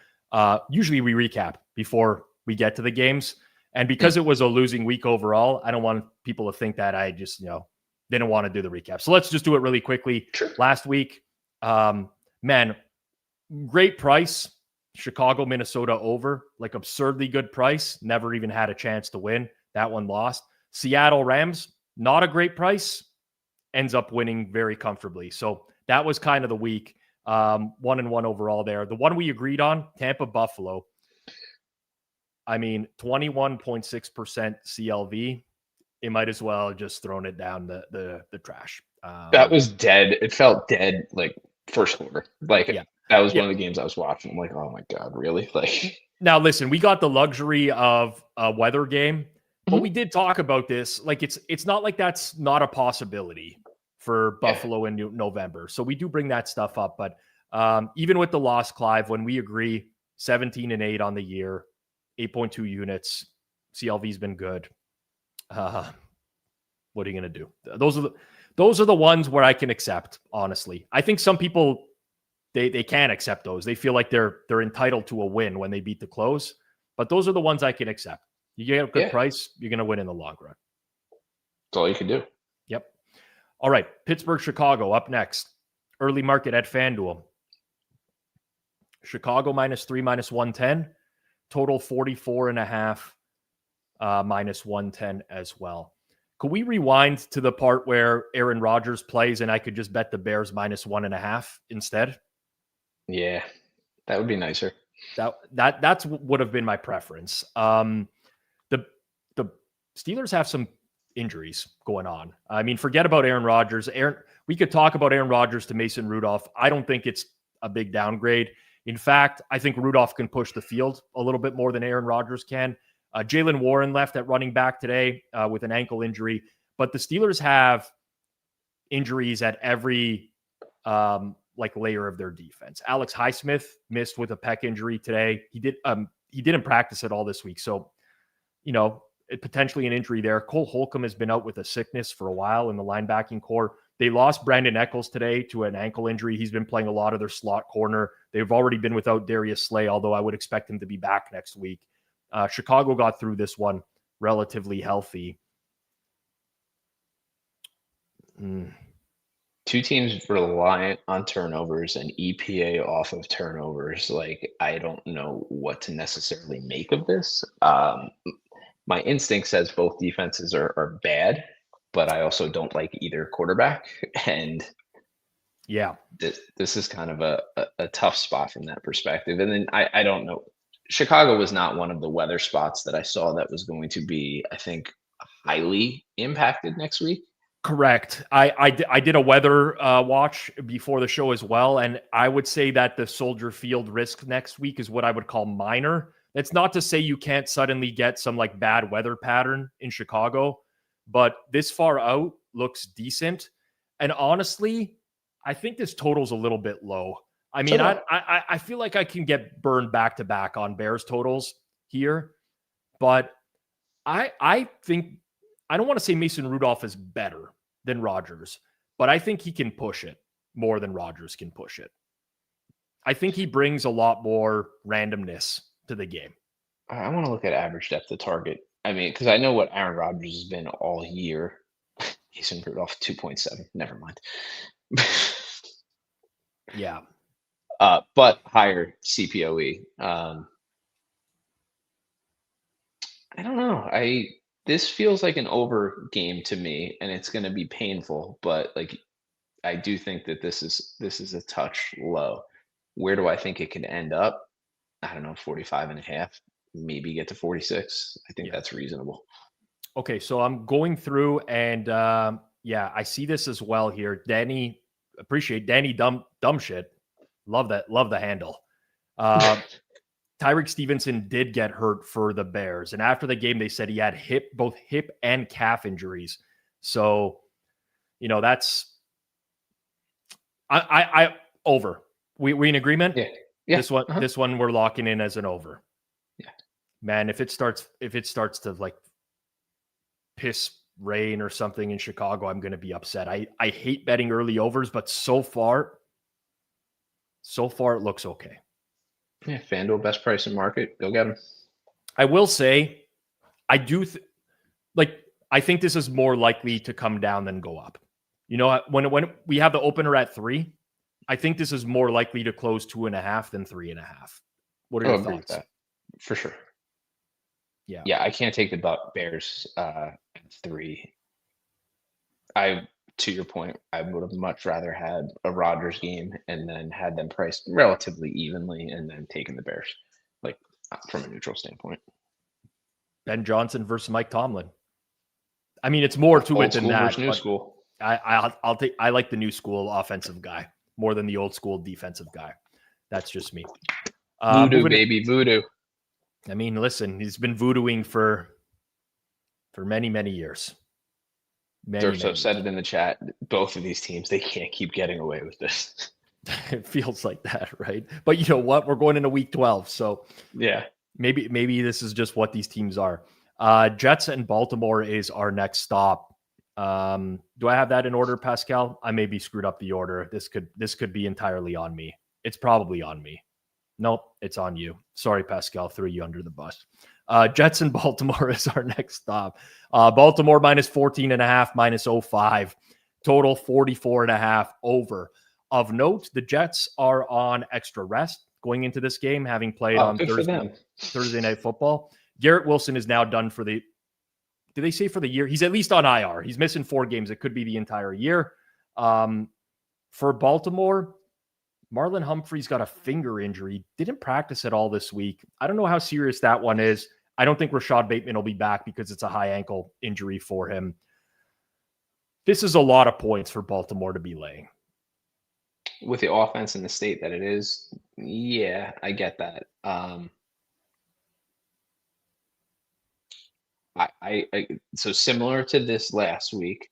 Usually we recap before we get to the games. And because it was a losing week overall, I don't want people to think that I just, didn't want to do the recap. So let's just do it really quickly. Sure. Last week, man, great price. Chicago, Minnesota over, like absurdly good price. Never even had a chance to win. That one lost. Seattle Rams, not a great price. Ends up winning very comfortably. So that was kind of the week. 1-1 overall there. The one we agreed on, Tampa Buffalo. I mean, 21.6% CLV. It might as well have just thrown it down the trash. That was dead. It felt dead like first quarter. Like that was one of the games I was watching. I'm like, oh my God, really? Like now listen, we got the luxury of a weather game, but we did talk about this. Like it's not like that's not a possibility for Buffalo in November. So we do bring that stuff up. But even with the loss, Clive, when we agree 17-8 on the year, 8.2 units, CLV's been good. What are you going to do? Those are the ones where I can accept, honestly. I think some people, they can't accept those. They feel like they're entitled to a win when they beat the close. But those are the ones I can accept. You get a good price, you're going to win in the long run. That's all you can do. Yep. All right. Pittsburgh, Chicago up next. Early market at Fanduel. Chicago -3, -110. Total 44.5, -110 as well. Could we rewind to the part where Aaron Rodgers plays and I could just bet the Bears -1.5 instead? Yeah, that would be nicer. That's would have been my preference. The Steelers have some injuries going on. I mean, forget about Aaron Rodgers. We could talk about Aaron Rodgers to Mason Rudolph. I don't think it's a big downgrade. In fact, I think Rudolph can push the field a little bit more than Aaron Rodgers can. Jalen Warren left at running back today with an ankle injury, but the Steelers have injuries at every layer of their defense. Alex Highsmith missed with a pec injury today. He didn't practice at all this week, so potentially an injury there. Cole Holcomb has been out with a sickness for a while in the linebacking core. They lost Brandon Eccles today to an ankle injury. He's been playing a lot of their slot corner. They've already been without Darius Slay, although I would expect him to be back next week. Chicago got through this one relatively healthy. Two teams reliant on turnovers and EPA off of turnovers. Like, I don't know what to necessarily make of this. My instinct says both defenses are bad, but I also don't like either quarterback. And this is kind of a tough spot from that perspective. And then I don't know. Chicago was not one of the weather spots that I saw that was going to be, I think, highly impacted next week. Correct. I did a weather watch before the show as well, and I would say that the Soldier Field risk next week is what I would call minor. That's not to say you can't suddenly get some bad weather pattern in Chicago, but this far out looks decent. And honestly, I think this total's a little bit low. I mean, I feel like I can get burned back to back on Bears totals here, but I think I don't want to say Mason Rudolph is better than Rodgers, but I think he can push it more than Rodgers can push it. I think he brings a lot more randomness to the game. I want to look at average depth of target. I mean, because I know what Aaron Rodgers has been all year. Mason Rudolph 2.7. Never mind. Yeah. But higher CPOE. I don't know. This feels like an over game to me, and it's going to be painful. But I do think that this is a touch low. Where do I think it could end up? I don't know, 45.5, maybe get to 46. I think that's reasonable. Okay, so I'm going through and I see this as well here. Danny, appreciate Danny dumb shit. Love that. Love the handle. Tyreek Stevenson did get hurt for the Bears. And after the game, they said he had both hip and calf injuries. So, that's I over. We in agreement? Yeah. This one we're locking in as an over. Yeah. Man, if it starts to like piss rain or something in Chicago, I'm going to be upset. I hate betting early overs, but so far it looks okay. Yeah, Fanduel best price in market. Go get them. I will say, I do I think this is more likely to come down than go up. When we have the opener at 3, I think this is more likely to close 2.5 than 3.5. What are your thoughts? That. For sure. Yeah. Yeah, I can't take the Bears at 3. To your point, I would have much rather had a Rodgers game and then had them priced relatively evenly and then taken the Bears, like from a neutral standpoint. Ben Johnson versus Mike Tomlin. I mean, it's more to it than that. New school. I like the new school offensive guy more than the old school defensive guy. That's just me. Voodoo, baby, voodoo. I mean, listen, he's been voodooing for many, many years. So said it in the chat. Both of these teams, they can't keep getting away with this. It feels like that, right? But you know what? We're going into week 12. So yeah, maybe this is just what these teams are. Jets and Baltimore is our next stop. Do I have that in order, Pascal? I may be screwed up the order. This could be entirely on me. It's probably on me. Nope, it's on you. Sorry, Pascal, threw you under the bus. Jets and Baltimore is our next stop. Baltimore minus 14.5, minus 0.5. Total 44.5 over. Of note, the Jets are on extra rest going into this game, having played on Thursday Night Football. Garrett Wilson is now done for the... Did they say for the year? He's at least on IR. He's missing 4 games. It could be the entire year. For Baltimore, Marlon Humphrey's got a finger injury. Didn't practice at all this week. I don't know how serious that one is. I don't think Rashad Bateman will be back because it's a high ankle injury for him. This is a lot of points for Baltimore to be laying. With the offense in the state that it is, yeah, I get that. So similar to this last week,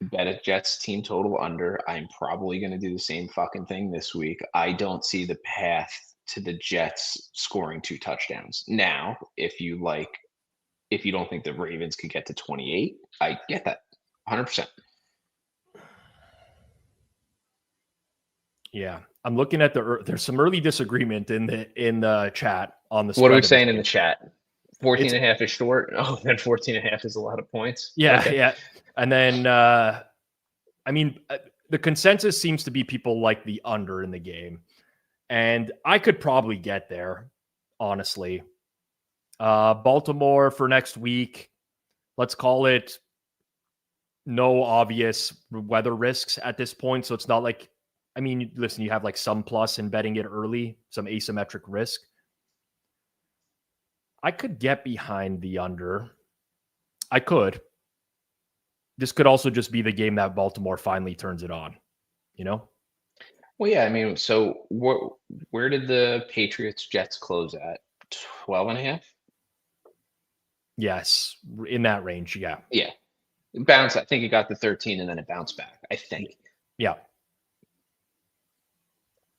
bet a Jets team total under. I'm probably going to do the same fucking thing this week. I don't see the path to the Jets scoring 2 touchdowns. Now, if you don't think the Ravens could get to 28, I get that 100%. Yeah, I'm looking at there's some early disagreement in the chat on the. What are we saying in the chat? 14.5 is short. Oh, then 14.5 is a lot of points. Yeah, okay. Yeah. And then, I mean, the consensus seems to be people like the under in the game. And I could probably get there, honestly. Baltimore for next week, let's call it no obvious weather risks at this point. So it's not like, I mean, listen, you have like some plus in betting it early, some asymmetric risk. I could get behind the under. I could. This could also just be the game that Baltimore finally turns it on, you know? Well, yeah, I mean, so where did the Patriots Jets close at? 12.5? Yes, in that range, yeah. Yeah. Bounce, I think it got to 13 and then it bounced back, I think. Yeah.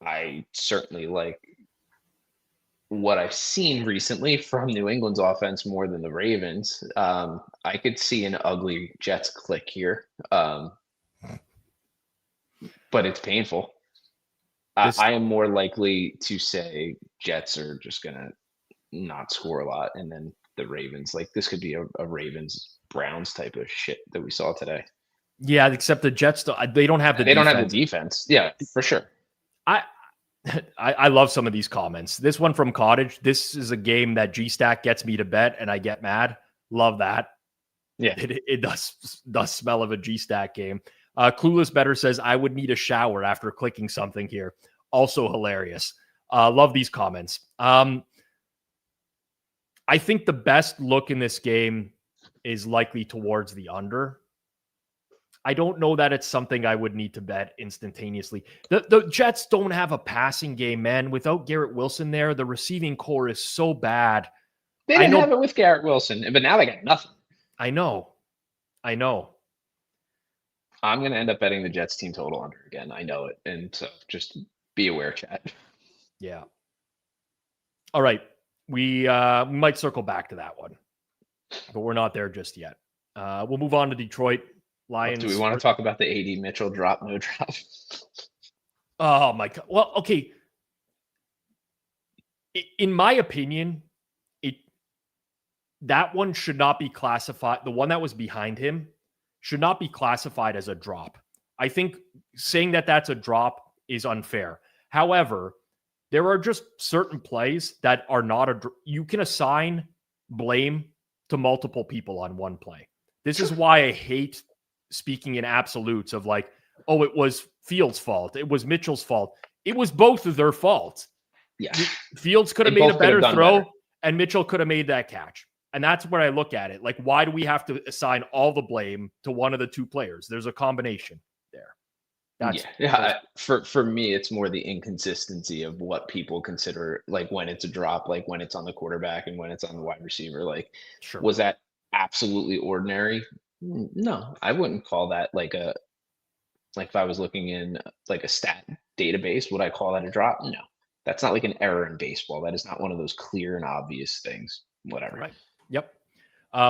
I certainly like what I've seen recently from New England's offense more than the Ravens. I could see an ugly Jets click here, but it's painful. I am more likely to say Jets are just going to not score a lot, and then the Ravens, like this could be a Ravens-Browns type of shit that we saw today. Yeah, except the Jets, they don't have the defense. Don't have the defense. Yeah, for sure. I love some of these comments. This one from Cottage. This is a game that G-Stack gets me to bet, and I get mad. Love that. Yeah, it does smell of a G-Stack game. Clueless Better says, I would need a shower after clicking something here. Also hilarious. Love these comments. I think the best look in this game is likely towards the under. I don't know that it's something I would need to bet instantaneously. The Jets don't have a passing game, man. Without Garrett Wilson there, the receiving core is so bad. They didn't have it with Garrett Wilson, but now they got nothing. I know. I'm going to end up betting the Jets team total under again. I know it. And so just be aware, chat. Yeah. All right. We might circle back to that one, but we're not there just yet. We'll move on to Detroit Lions. Do we want to talk about the AD Mitchell drop, no drop? Oh my God. Well, okay. In my opinion, that one should not be classified. The one that was behind him should not be classified as a drop. I think saying that that's a drop is unfair. However, there are just certain plays that are not you can assign blame to multiple people on one play. This is why I hate speaking in absolutes of like, oh, it was Fields' fault. It was Mitchell's fault. It was both of their fault. Yeah. Fields could have made a better throw and Mitchell could have made that catch. And that's where I look at it. Like, why do we have to assign all the blame to one of the two players? There's a combination there. For me, it's more the inconsistency of what people consider, like when it's a drop, like when it's on the quarterback and when it's on the wide receiver. Like, sure. Was that absolutely ordinary? No, I wouldn't call that like if I was looking in like a stat database, would I call that a drop? No, that's not like an error in baseball. That is not one of those clear and obvious things. Whatever. Right. Yep.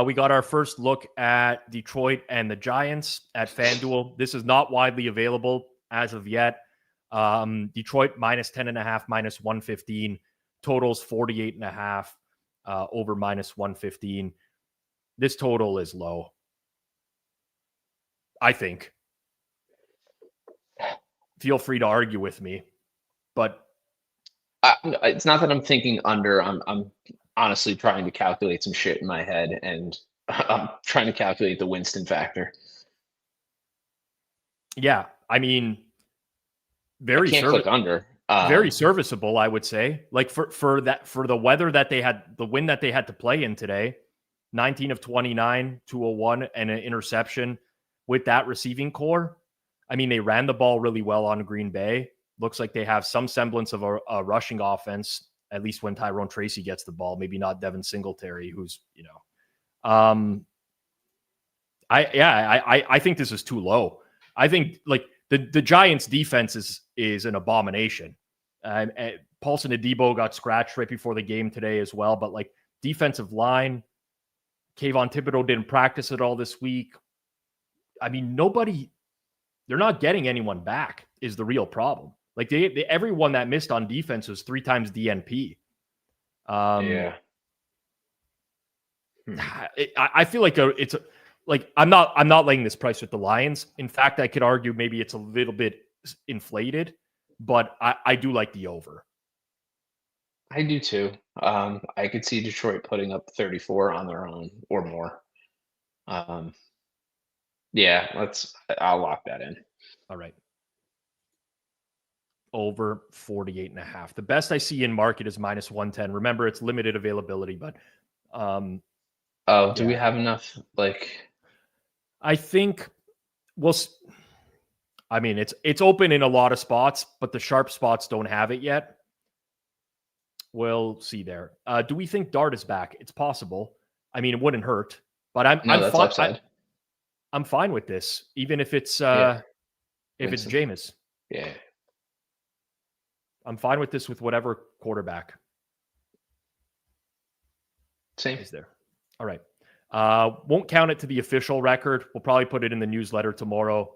We got our first look at Detroit and the Giants at Fanduel. This is not widely available as of yet. Detroit minus 10.5, minus 115. Totals 48.5, over minus 115. This total is low, I think. Feel free to argue with me, but it's not that I'm thinking under. I'm honestly trying to calculate some shit in my head, and I'm trying to calculate the Winston factor. Yeah, I mean, very serviceable, I would say. Like for the weather that they had, the wind that they had to play in today, 19 of 29, 201, and an interception with that receiving core. I mean, they ran the ball really well on Green Bay. Looks like they have some semblance of a rushing offense, at least when Tyrone Tracy gets the ball. Maybe not Devin Singletary, who's, I think this is too low. I think like the Giants defense is an abomination. Paulson Adebo got scratched right before the game today as well, but like defensive line, Kayvon Thibodeau didn't practice at all this week. I mean, they're not getting anyone back is the real problem. Like everyone that missed on defense was 3 times DNP. I feel like I'm not laying this price with the Lions. In fact, I could argue maybe it's a little bit inflated, but I do like the over. I do too. I could see Detroit putting up 34 on their own or more. I'll lock that in. All right. Over 48.5. The best I see in market is minus 110. Remember, it's limited availability, but do we have enough? I think it's open in a lot of spots, but the sharp spots don't have it yet. We'll see there. Do we think Dart is back? It's possible. I mean, it wouldn't hurt, but I'm fine with this, even if it's it's Jameis. Yeah. I'm fine with this with whatever quarterback. Same. Is there. All right. Won't count it to the official record. We'll probably put it in the newsletter tomorrow.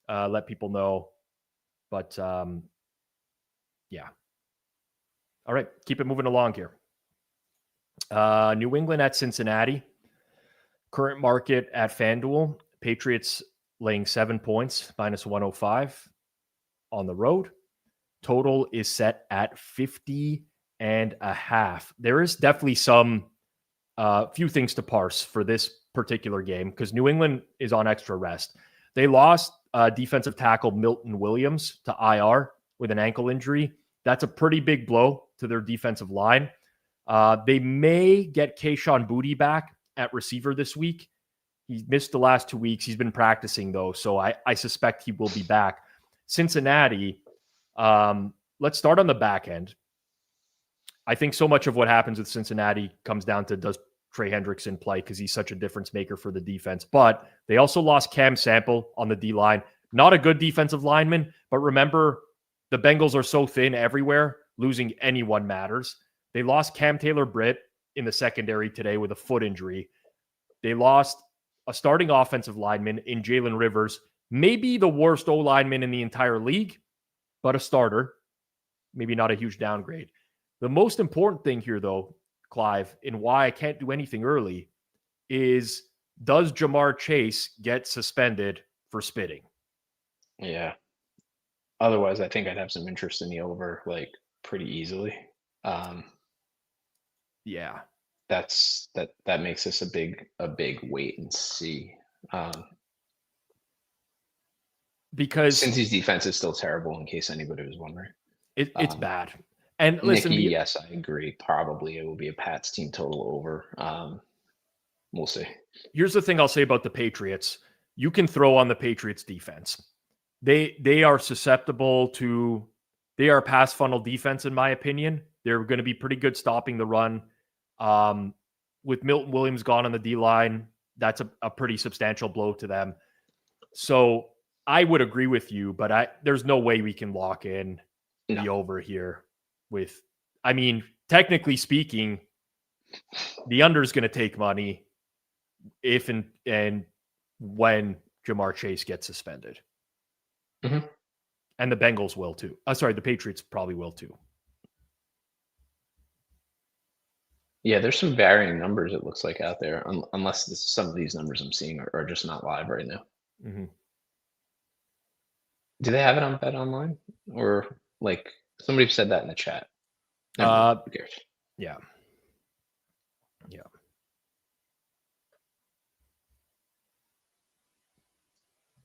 Let people know. But yeah. All right. Keep it moving along here. New England at Cincinnati. Current market at Fanduel. Patriots laying 7 points, minus 105 on the road. Total is set at 50.5. There is definitely some few things to parse for this particular game because New England is on extra rest. They lost defensive tackle Milton Williams to IR with an ankle injury. That's a pretty big blow to their defensive line. They may get Kayshon Boutte back at receiver this week. He missed the last 2 weeks. He's been practicing, though, so I suspect he will be back. Cincinnati, let's start on the back end. I think so much of what happens with Cincinnati comes down to, does Trey Hendrickson play, because he's such a difference maker for the defense. But they also lost Cam Sample on the D-line. Not a good defensive lineman, but remember, the Bengals are so thin everywhere, losing anyone matters. They lost Cam Taylor-Britt in the secondary today with a foot injury. They lost a starting offensive lineman in Jalen Rivers, maybe the worst O-lineman in the entire league, but a starter. Maybe not a huge downgrade. The most important thing here, though, Clive, and why I can't do anything early, is does Jamar Chase get suspended for spitting? Yeah. Otherwise, I think I'd have some interest in the over, like, pretty easily. Yeah. That makes this a big wait and see. Because Cincy's defense is still terrible, in case anybody was wondering. It's bad. And listen, Nicky, yes, I agree. Probably it will be a Pats team total over. We'll see. Here's the thing I'll say about the Patriots. You can throw on the Patriots defense. They are susceptible to, they are a pass funnel defense, in my opinion. They're going to be pretty good stopping the run. With Milton Williams gone on the D-line, that's a pretty substantial blow to them. So I would agree with you, but there's no way we can lock in the over here. Technically speaking, the under is going to take money if and when Jamar Chase gets suspended. Mm-hmm. And the Bengals will too. The Patriots probably will too. Yeah, there's some varying numbers, it looks like, out there, unless some of these numbers I'm seeing are just not live right now. Mm-hmm. Do they have it on Bet Online? Or, like, somebody said that in the chat. Who cares? Yeah.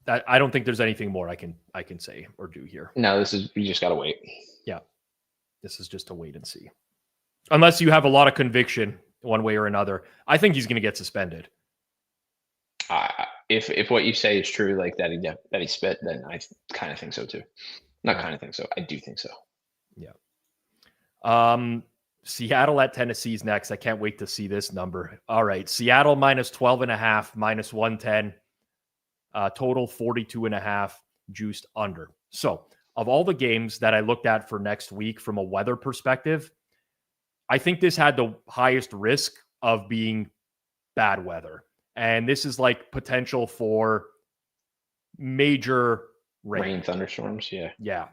I don't think there's anything more I can say or do here. No, you just gotta wait. Yeah. This is just a wait and see. Unless you have a lot of conviction one way or another. I think he's going to get suspended. If what you say is true, like that he spit, then I kind of think so too. Not kind of think so. I do think so. Yeah. Seattle at Tennessee is next. I can't wait to see this number. All right. Seattle minus 12.5, minus 110. Total 42.5, juiced under. So of all the games that I looked at for next week from a weather perspective, I think this had the highest risk of being bad weather. And this is like potential for major rain thunderstorms. Yeah. Yeah.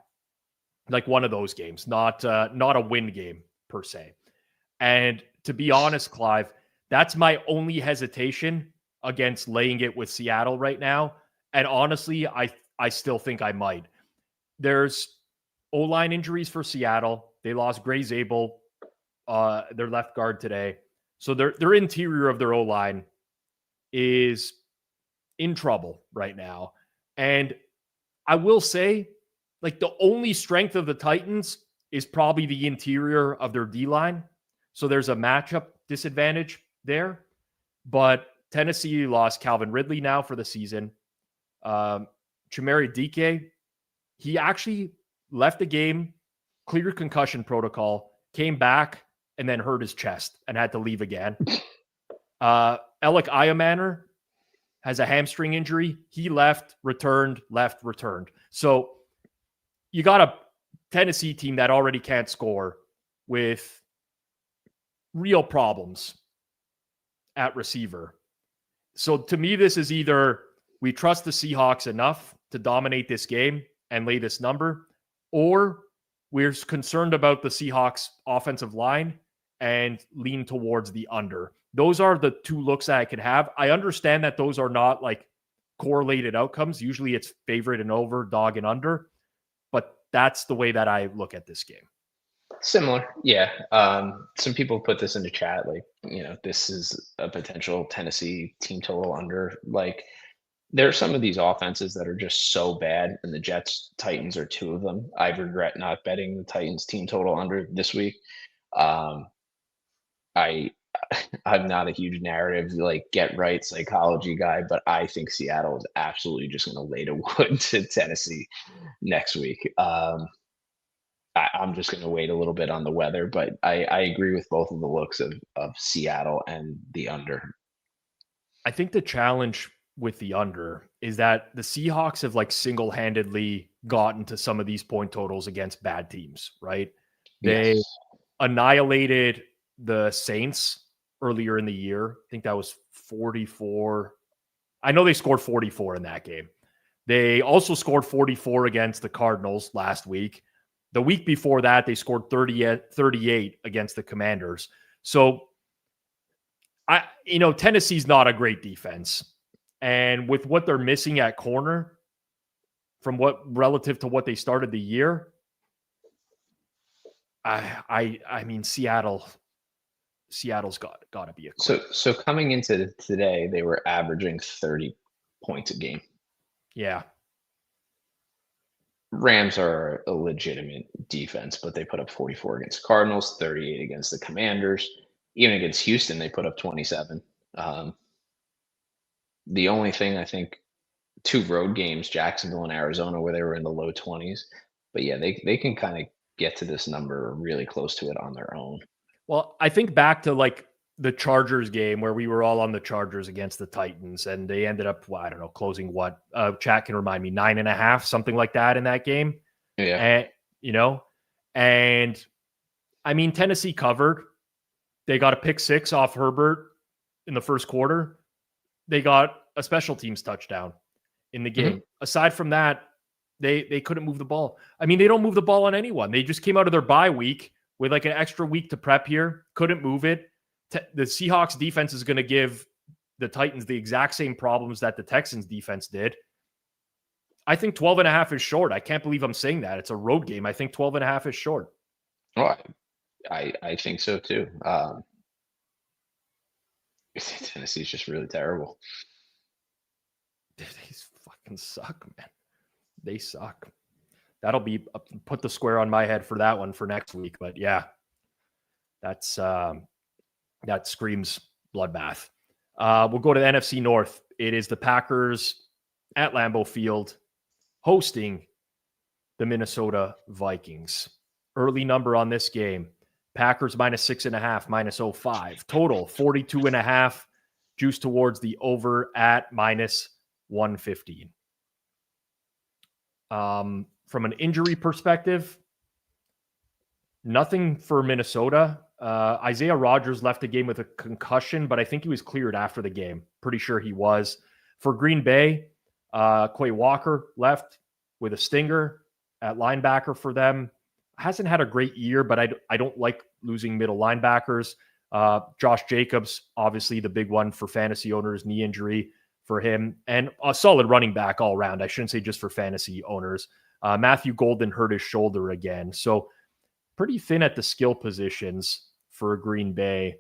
Like one of those games, not a wind game per se. And to be honest, Clive, that's my only hesitation against laying it with Seattle right now. And honestly, I still think I might. There's O-line injuries for Seattle. They lost Gray Zabel, their left guard today. So their interior of their O-line is in trouble right now. And I will say, like, the only strength of the Titans is probably the interior of their D-line. So there's a matchup disadvantage there. But Tennessee lost Calvin Ridley now for the season. Chimere Dike, he actually left the game, cleared concussion protocol, came back, and then hurt his chest and had to leave again. Alec Iamaner has a hamstring injury. He left, returned. So you got a Tennessee team that already can't score with real problems at receiver. So to me, this is either we trust the Seahawks enough to dominate this game and lay this number, or we're concerned about the Seahawks offensive line and lean towards the under. Those are the two looks that I could have. I understand that those are not like correlated outcomes. Usually it's favorite and over, dog and under, but that's the way that I look at this game. Similar. Yeah. Some people put this into chat, like, this is a potential Tennessee team total under. Like, there are some of these offenses that are just so bad, and the Jets, Titans are two of them. I regret not betting the Titans team total under this week. Um, I I'm not a huge narrative like get right psychology guy, but I think Seattle is absolutely just going to lay to wood to Tennessee next week. I'm just going to wait a little bit on the weather, but I agree with both of the looks of Seattle and the under. I think the challenge with the under is that the Seahawks have like single-handedly gotten to some of these point totals against bad teams, right? They Yes. annihilated the Saints earlier in the year. I think that was 44. I know they scored 44 in that game. They also scored 44 against the Cardinals last week. The week before that, they scored 38 against the Commanders. So, Tennessee's not a great defense. And with what they're missing at corner from what relative to what they started the year, I mean, Seattle's got to be a clip. So coming into today, they were averaging 30 points a game. Yeah. Rams are a legitimate defense, but they put up 44 against Cardinals, 38 against the Commanders. Even against Houston, they put up 27. The only thing I think, 2 road games, Jacksonville and Arizona, where they were in the low 20s. But yeah, they can kind of get to this number really close to it on their own. Well, I think back to like the Chargers game where we were all on the Chargers against the Titans, and they ended up, I don't know, closing what? Chat can remind me, 9.5, something like that in that game. Yeah. And I mean, Tennessee covered. They got a pick 6 off Herbert in the first quarter. They got a special teams touchdown in the game. Mm-hmm. Aside from that, they couldn't move the ball. I mean, they don't move the ball on anyone. They just came out of their bye week with like an extra week to prep here. Couldn't move it. The Seahawks defense is going to give the Titans the exact same problems that the Texans defense did. I think 12.5 is short. I can't believe I'm saying that. It's a road game. I think 12.5 is short. Oh, I think so too. Tennessee's just really terrible. They fucking suck, man. They suck. That'll be put the square on my head for that one for next week. But yeah, that screams bloodbath. We'll go to the NFC North. It is the Packers at Lambeau Field hosting the Minnesota Vikings. Early number on this game. Packers -6.5, -0.5. Total 42.5. Juice towards the over at -115. From an injury perspective, nothing for Minnesota. Isaiah Rodgers left the game with a concussion, but I think he was cleared after the game. Pretty sure he was. For Green Bay, Quay Walker left with a stinger at linebacker for them. Hasn't had a great year, but I don't like losing middle linebackers. Josh Jacobs, obviously the big one for fantasy owners, knee injury for him, and a solid running back all around. I shouldn't say just for fantasy owners. Matthew Golden hurt his shoulder again. So pretty thin at the skill positions for Green Bay.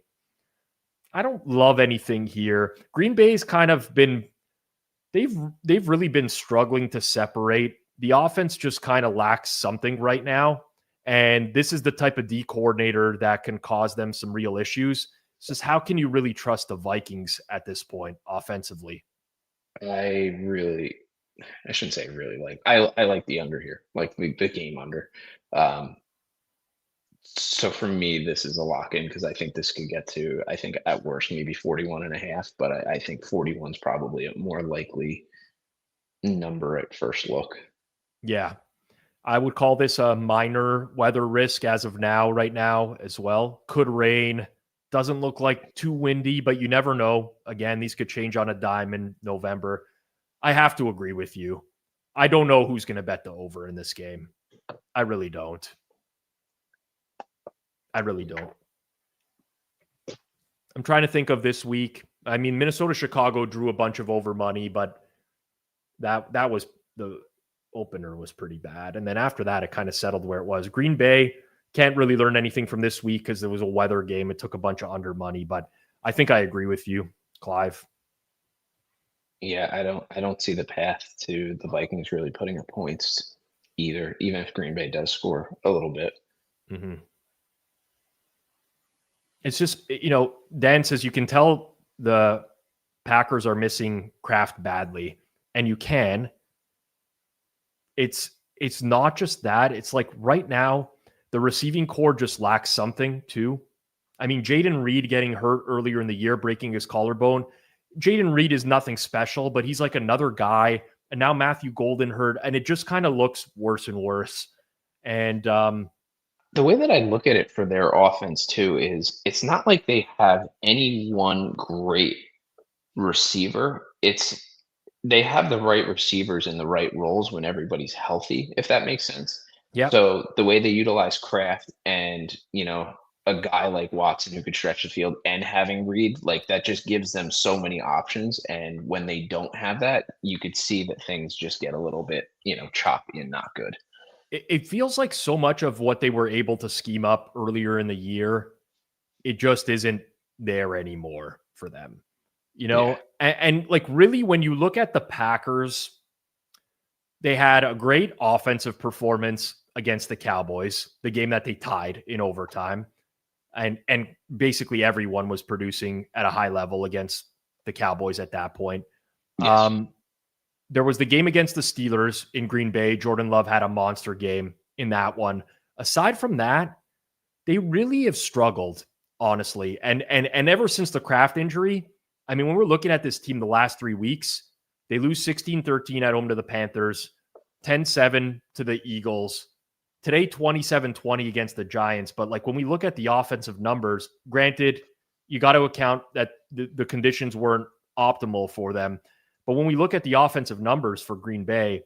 I don't love anything here. Green Bay's kind of been, they've really been struggling to separate. The offense just kind of lacks something right now. And this is the type of D coordinator that can cause them some real issues. It's just how can you really trust the Vikings at this point offensively? I shouldn't say really like. I like the under here, like the game under. So for me, this is a lock in because I think this could get to, I think at worst maybe 41.5, but I think 41 is probably a more likely number at first look. Yeah. I would call this a minor weather risk as of now, right now as well. Could rain. Doesn't look like too windy, but you never know. Again, these could change on a dime in November. I have to agree with you. I don't know who's going to bet the over in this game. I really don't. I'm trying to think of this week. I mean, Minnesota-Chicago drew a bunch of over money, but that was the opener was pretty bad. And then after that, it kind of settled where it was. Green Bay can't really learn anything from this week because there was a weather game. It took a bunch of under money, but I think I agree with you, Clive. Yeah, I don't see the path to the Vikings really putting up points either, even if Green Bay does score a little bit. Mm-hmm. It's just, Dan says you can tell the Packers are missing Kraft badly, and you can. It's not just that. It's like right now, the receiving core just lacks something too. I mean, Jaden Reed getting hurt earlier in the year, breaking his collarbone. Jaden Reed is nothing special, but he's like another guy. And now Matthew Golden hurt, and it just kind of looks worse and worse. And The way that I look at it for their offense too is it's not like they have any one great receiver. It's they have the right receivers in the right roles when everybody's healthy, if that makes sense. yeah, So the way they utilize Kraft and, a guy like Watson who could stretch the field and having Reed, like that just gives them so many options. And when they don't have that, you could see that things just get a little bit, choppy and not good. it feels like so much of what they were able to scheme up earlier in the year, it just isn't there anymore for them. Yeah. And like really, when you look at the Packers, they had a great offensive performance against the Cowboys, the game that they tied in overtime. And basically everyone was producing at a high level against the Cowboys at that point. Yes. There was the game against the Steelers in Green Bay. Jordan Love had a monster game in that one. Aside from that, they really have struggled, honestly. And ever since the Kraft injury, I mean, when we're looking at this team the last 3 weeks, they lose 16-13 at home to the Panthers, 10-7 to the Eagles. Today, 27-20 against the Giants. But like when we look at the offensive numbers, granted, you got to account that the conditions weren't optimal for them. But when we look at the offensive numbers for Green Bay,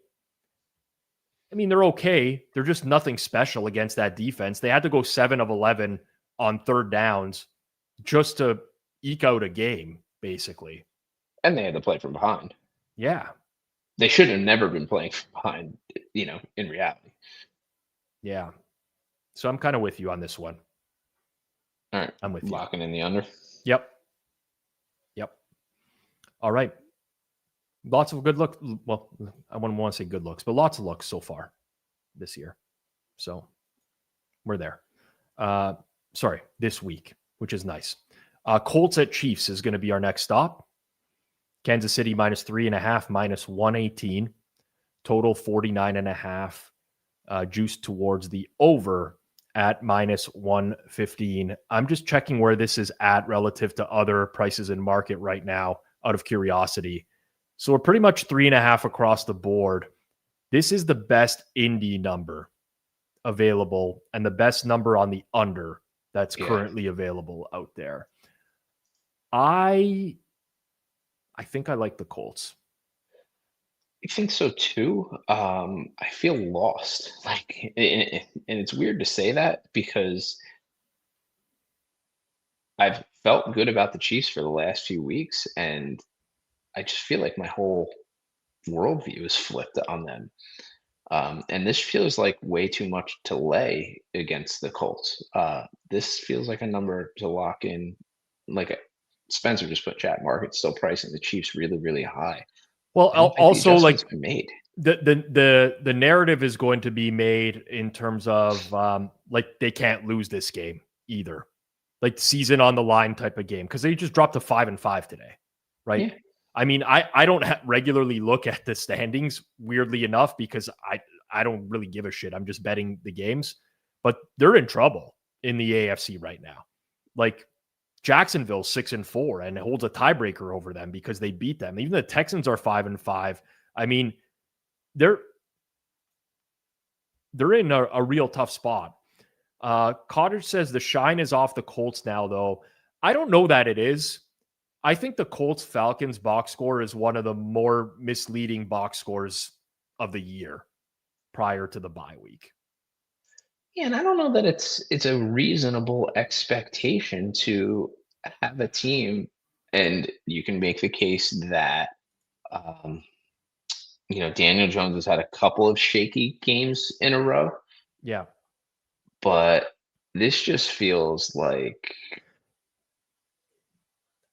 I mean, they're okay. They're just nothing special against that defense. They had to go 7 of 11 on third downs just to eke out a game, basically. And they had to play from behind. Yeah. They should have never been playing from behind, in reality. Yeah. So I'm kind of with you on this one. All right. I'm with you. Locking in the under. Yep. All right. Lots of good looks. Well, I wouldn't want to say good looks, but lots of looks so far this year. So we're there. This week, which is nice. Colts at Chiefs is going to be our next stop. Kansas City -3.5, -118. Total 49.5. Juice towards the over at -115. I'm just checking where this is at relative to other prices in market right now out of curiosity. So we're pretty much 3.5 across the board. This is the best Indy number available and the best number on the under that's currently available out there. I think I like the Colts. I think so too. I feel lost. And it's weird to say that because I've felt good about the Chiefs for the last few weeks, and I just feel like my whole worldview is flipped on them. And this feels like way too much to lay against the Colts. This feels like a number to lock in. Spencer just put chat market still pricing the Chiefs really, really high. Well, also like been made. The narrative is going to be made in terms of like they can't lose this game either, like season on the line type of game because they just dropped to 5-5 today, right? Yeah. I mean, I don't regularly look at the standings, weirdly enough, because I don't really give a shit. I'm just betting the games, but they're in trouble in the AFC right now. Like Jacksonville 6-4 and holds a tiebreaker over them because they beat them. Even the Texans are 5-5. I mean, they're in a real tough spot. Cottage says the shine is off the Colts now, though. I don't know that it is. I think the Colts-Falcons box score is one of the more misleading box scores of the year prior to the bye week. Yeah, and I don't know that it's a reasonable expectation to have a team, and you can make the case that Daniel Jones has had a couple of shaky games in a row. Yeah. But this just feels like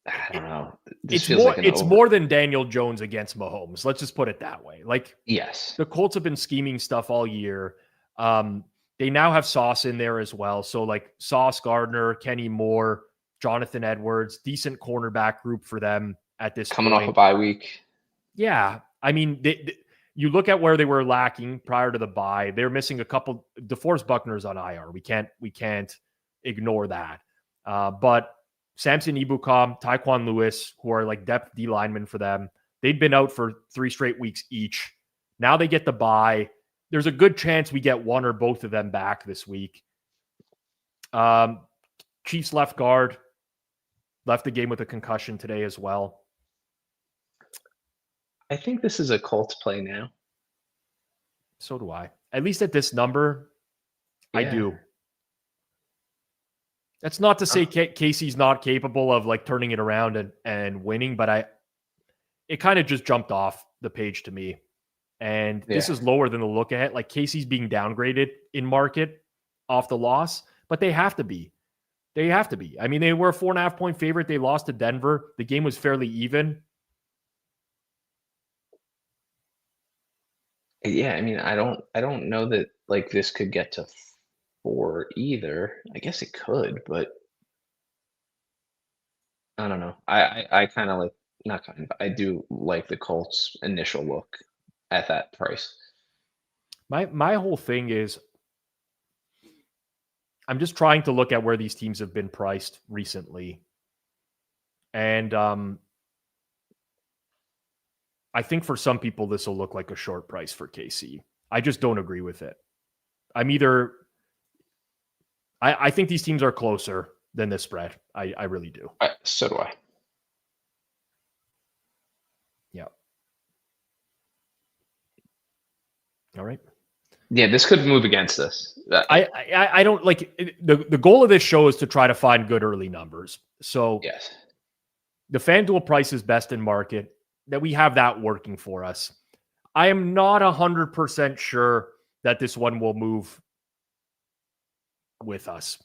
I don't know. This It's feels more like it's more than Daniel Jones against Mahomes. Let's just put it that way. Like, yes. the Colts have been scheming stuff all year. They now have Sauce in there as well. So like Sauce Gardner, Kenny Moore, Jonathan Edwards, decent cornerback group for them at this Coming point. off a bye week. Yeah. I mean, you look at where they were lacking prior to the bye. They're missing a couple. DeForest Buckner's on IR. We can't ignore that. But Samson Ebukam, Tyquan Lewis, who are like depth D linemen for them, they'd been out for 3 straight weeks each. Now they get the bye. There's a good chance we get one or both of them back this week. Chiefs left guard left the game with a concussion today as well. I think this is a Colts play now. So do I. At least at this number, I do. That's not to say Casey's not capable of like turning it around and winning, but it kind of just jumped off the page to me. And this is lower than the look ahead. Like, Casey's being downgraded in market off the loss, but they have to be. They have to be. I mean, they were a 4.5 point favorite. They lost to Denver. The game was fairly even. Yeah, I mean, I don't know that like this could get to 4 either. I guess it could, but I don't know. I kind of like, not kind of, I do like the Colts initial look at that price. My whole thing is, I'm just trying to look at where these teams have been priced recently. And I think for some people, this will look like a short price for KC. I just don't agree with it. I think these teams are closer than this spread. I really do. So do I. Yeah. All right. Yeah, this could move against us. I don't like the goal of this show is to try to find good early numbers. So yes, the FanDuel price is best in market, that we have that working for us. I am not 100% sure that this one will move with us.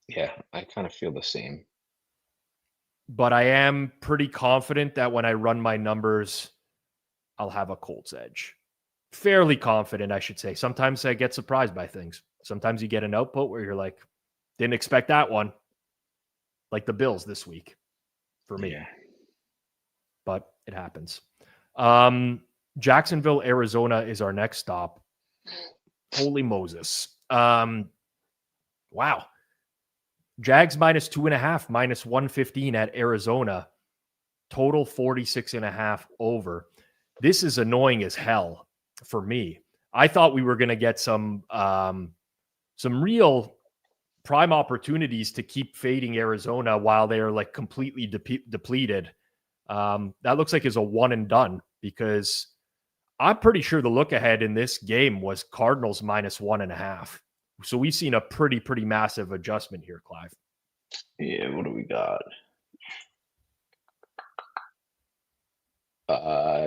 Yeah, I kind of feel the same. But I am pretty confident that when I run my numbers, I'll have a Colts edge. Fairly confident, I should say. Sometimes I get surprised by things. Sometimes you get an output where you're like, didn't expect that one. Like the Bills this week for me. Yeah. But it happens. Jacksonville, Arizona is our next stop. Holy Moses. Wow. Jags minus 2.5, minus 115 at Arizona. Total 46.5 over. This is annoying as hell for me. I thought we were going to get some real prime opportunities to keep fading Arizona while they're like completely depleted. That looks like is a one and done, because I'm pretty sure the look ahead in this game was Cardinals minus 1.5. So we've seen a pretty massive adjustment here, Clive. Yeah, what do we got?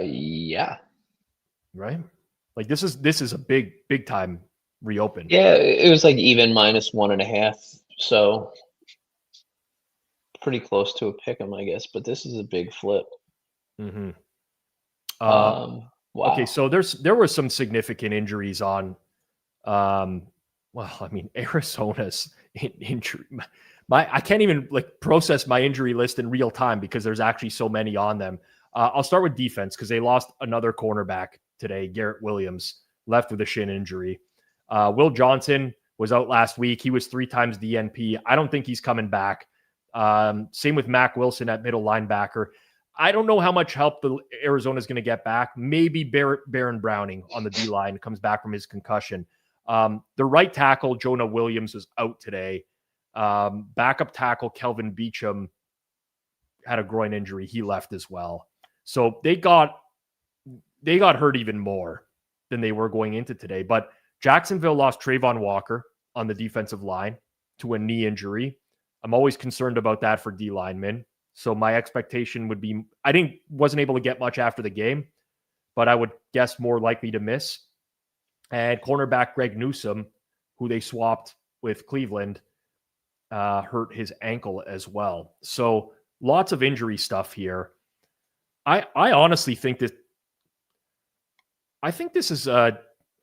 Yeah. Right? Like this is a big time reopen. Yeah, it was like even minus 1.5. So pretty close to a pick 'em, I guess, but this is a big flip. Mm-hmm. Wow. Okay, so there were some significant injuries on Arizona's injury. I can't even like process my injury list in real time because there's actually so many on them. I'll start with defense because they lost another cornerback today. Garrett Williams left with a shin injury. Will Johnson was out last week. He was 3 times DNP. I don't think he's coming back. Same with Mac Wilson at middle linebacker. I don't know how much help Arizona is going to get back. Maybe Baron Browning on the D-line comes back from his concussion. The right tackle, Jonah Williams, was out today. Backup tackle, Kelvin Beachum, had a groin injury. He left as well. So they got hurt even more than they were going into today. But Jacksonville lost Trayvon Walker on the defensive line to a knee injury. I'm always concerned about that for D linemen. So my expectation would be, wasn't able to get much after the game, but I would guess more likely to miss. And cornerback Greg Newsome, who they swapped with Cleveland, hurt his ankle as well. So lots of injury stuff here. I honestly think that this is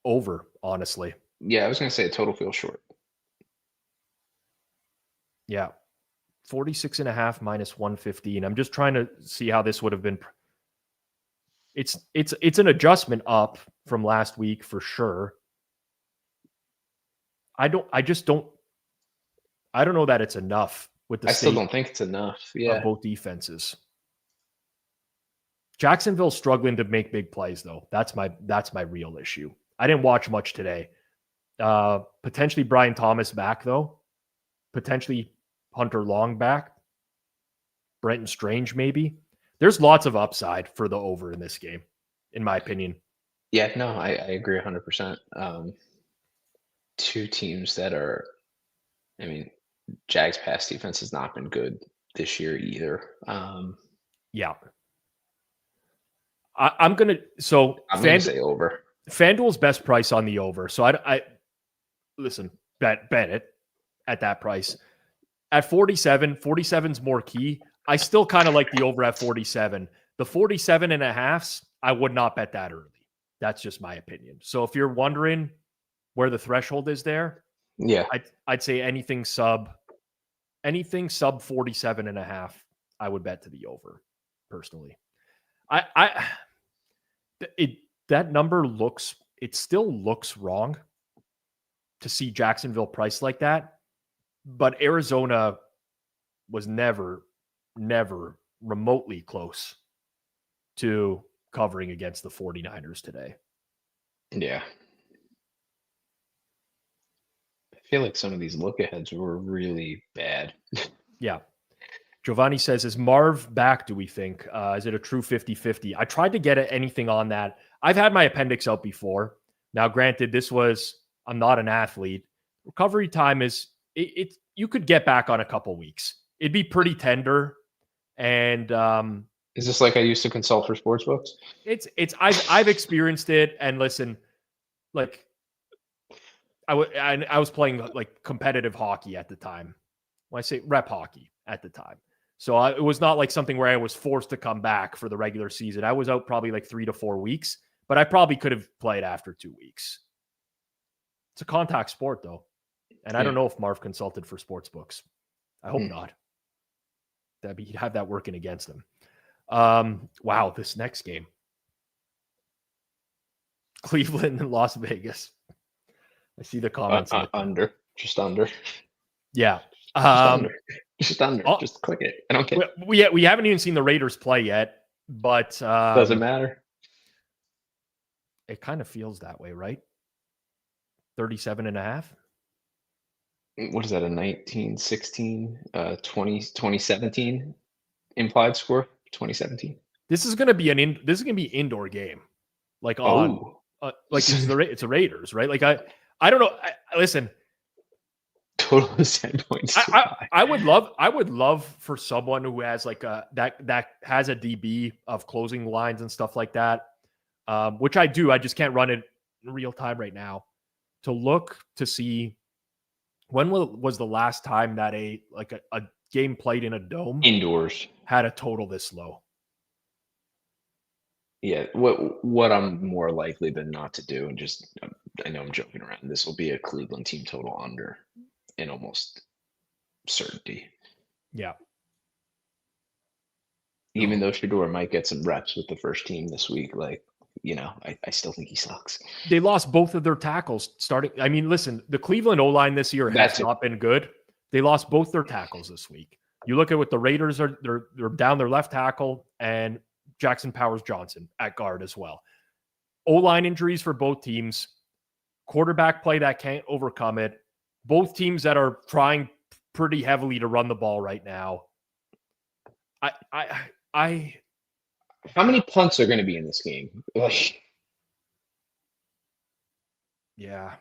over, honestly. Yeah, I was going to say a total feels short. Yeah. 46.5 minus 115. I'm just trying to see how this would have been. It's an adjustment up from last week for sure. I don't know that it's enough with the I still don't think it's enough. Yeah. Of both defenses. Jacksonville's struggling to make big plays, though. That's my real issue. I didn't watch much today. Potentially Brian Thomas back, though. Potentially Hunter Long back. Brenton Strange, maybe. There's lots of upside for the over in this game, in my opinion. Yeah, no, I agree 100%. Two teams that are, I mean, Jags pass defense has not been good this year either. Yeah. I'm going to say over. FanDuel's best price on the over. So I listen, bet it at that price. At 47's more key. I still kind of like the over at 47. The 47.5s, I would not bet that early. That's just my opinion. So if you're wondering where the threshold is there, yeah, I'd say anything sub 47.5, I would bet to the over personally. That number still looks wrong to see Jacksonville priced like that, but Arizona was never remotely close to covering against the 49ers today. Yeah. I feel like some of these look-aheads were really bad. Yeah. Giovanni says, is Marv back, do we think? Is it a true 50-50? I tried to get anything on that. I've had my appendix out before. Now, granted, I'm not an athlete. Recovery time is, you could get back on a couple weeks. It'd be pretty tender. And is this like I used to consult for sports books? I've experienced it. And listen, like I was playing like competitive hockey at the time. When I say rep hockey at the time. So it was not like something where I was forced to come back for the regular season. I was out probably like 3 to 4 weeks, but I probably could have played after 2 weeks. It's a contact sport though. And I don't know if Marv consulted for sports books. I hope not. He'd have that working against him. Wow, this next game. Cleveland and Las Vegas. I see the comments. Under. Just under. Yeah. Just under. Just click it. I don't care. We haven't even seen the Raiders play yet, but doesn't matter. It kind of feels that way, right? 37.5. What is that? A 1916, 2017 implied score? 2017. This is going to be indoor game. Like it's the Raiders, right? Like I don't know. Listen. Total is 10 points. I would love for someone who has like that has a DB of closing lines and stuff like that, which I do. I just can't run it in real time right now. To look to see when was the last time that a game played in a dome indoors had a total this low. Yeah, what I'm more likely than not to do, and just I know I'm joking around. This will be a Cleveland team total under. In almost certainty. Yeah. Even though Shedeur might get some reps with the first team this week, I still think he sucks. They lost both of their tackles starting. I mean, listen, the Cleveland O-line this year has not been good. They lost both their tackles this week. You look at what the Raiders are, they're down their left tackle and Jackson Powers-Johnson at guard as well. O-line injuries for both teams. Quarterback play that can't overcome it. Both teams that are trying pretty heavily to run the ball right now. How many punts are going to be in this game? Yeah.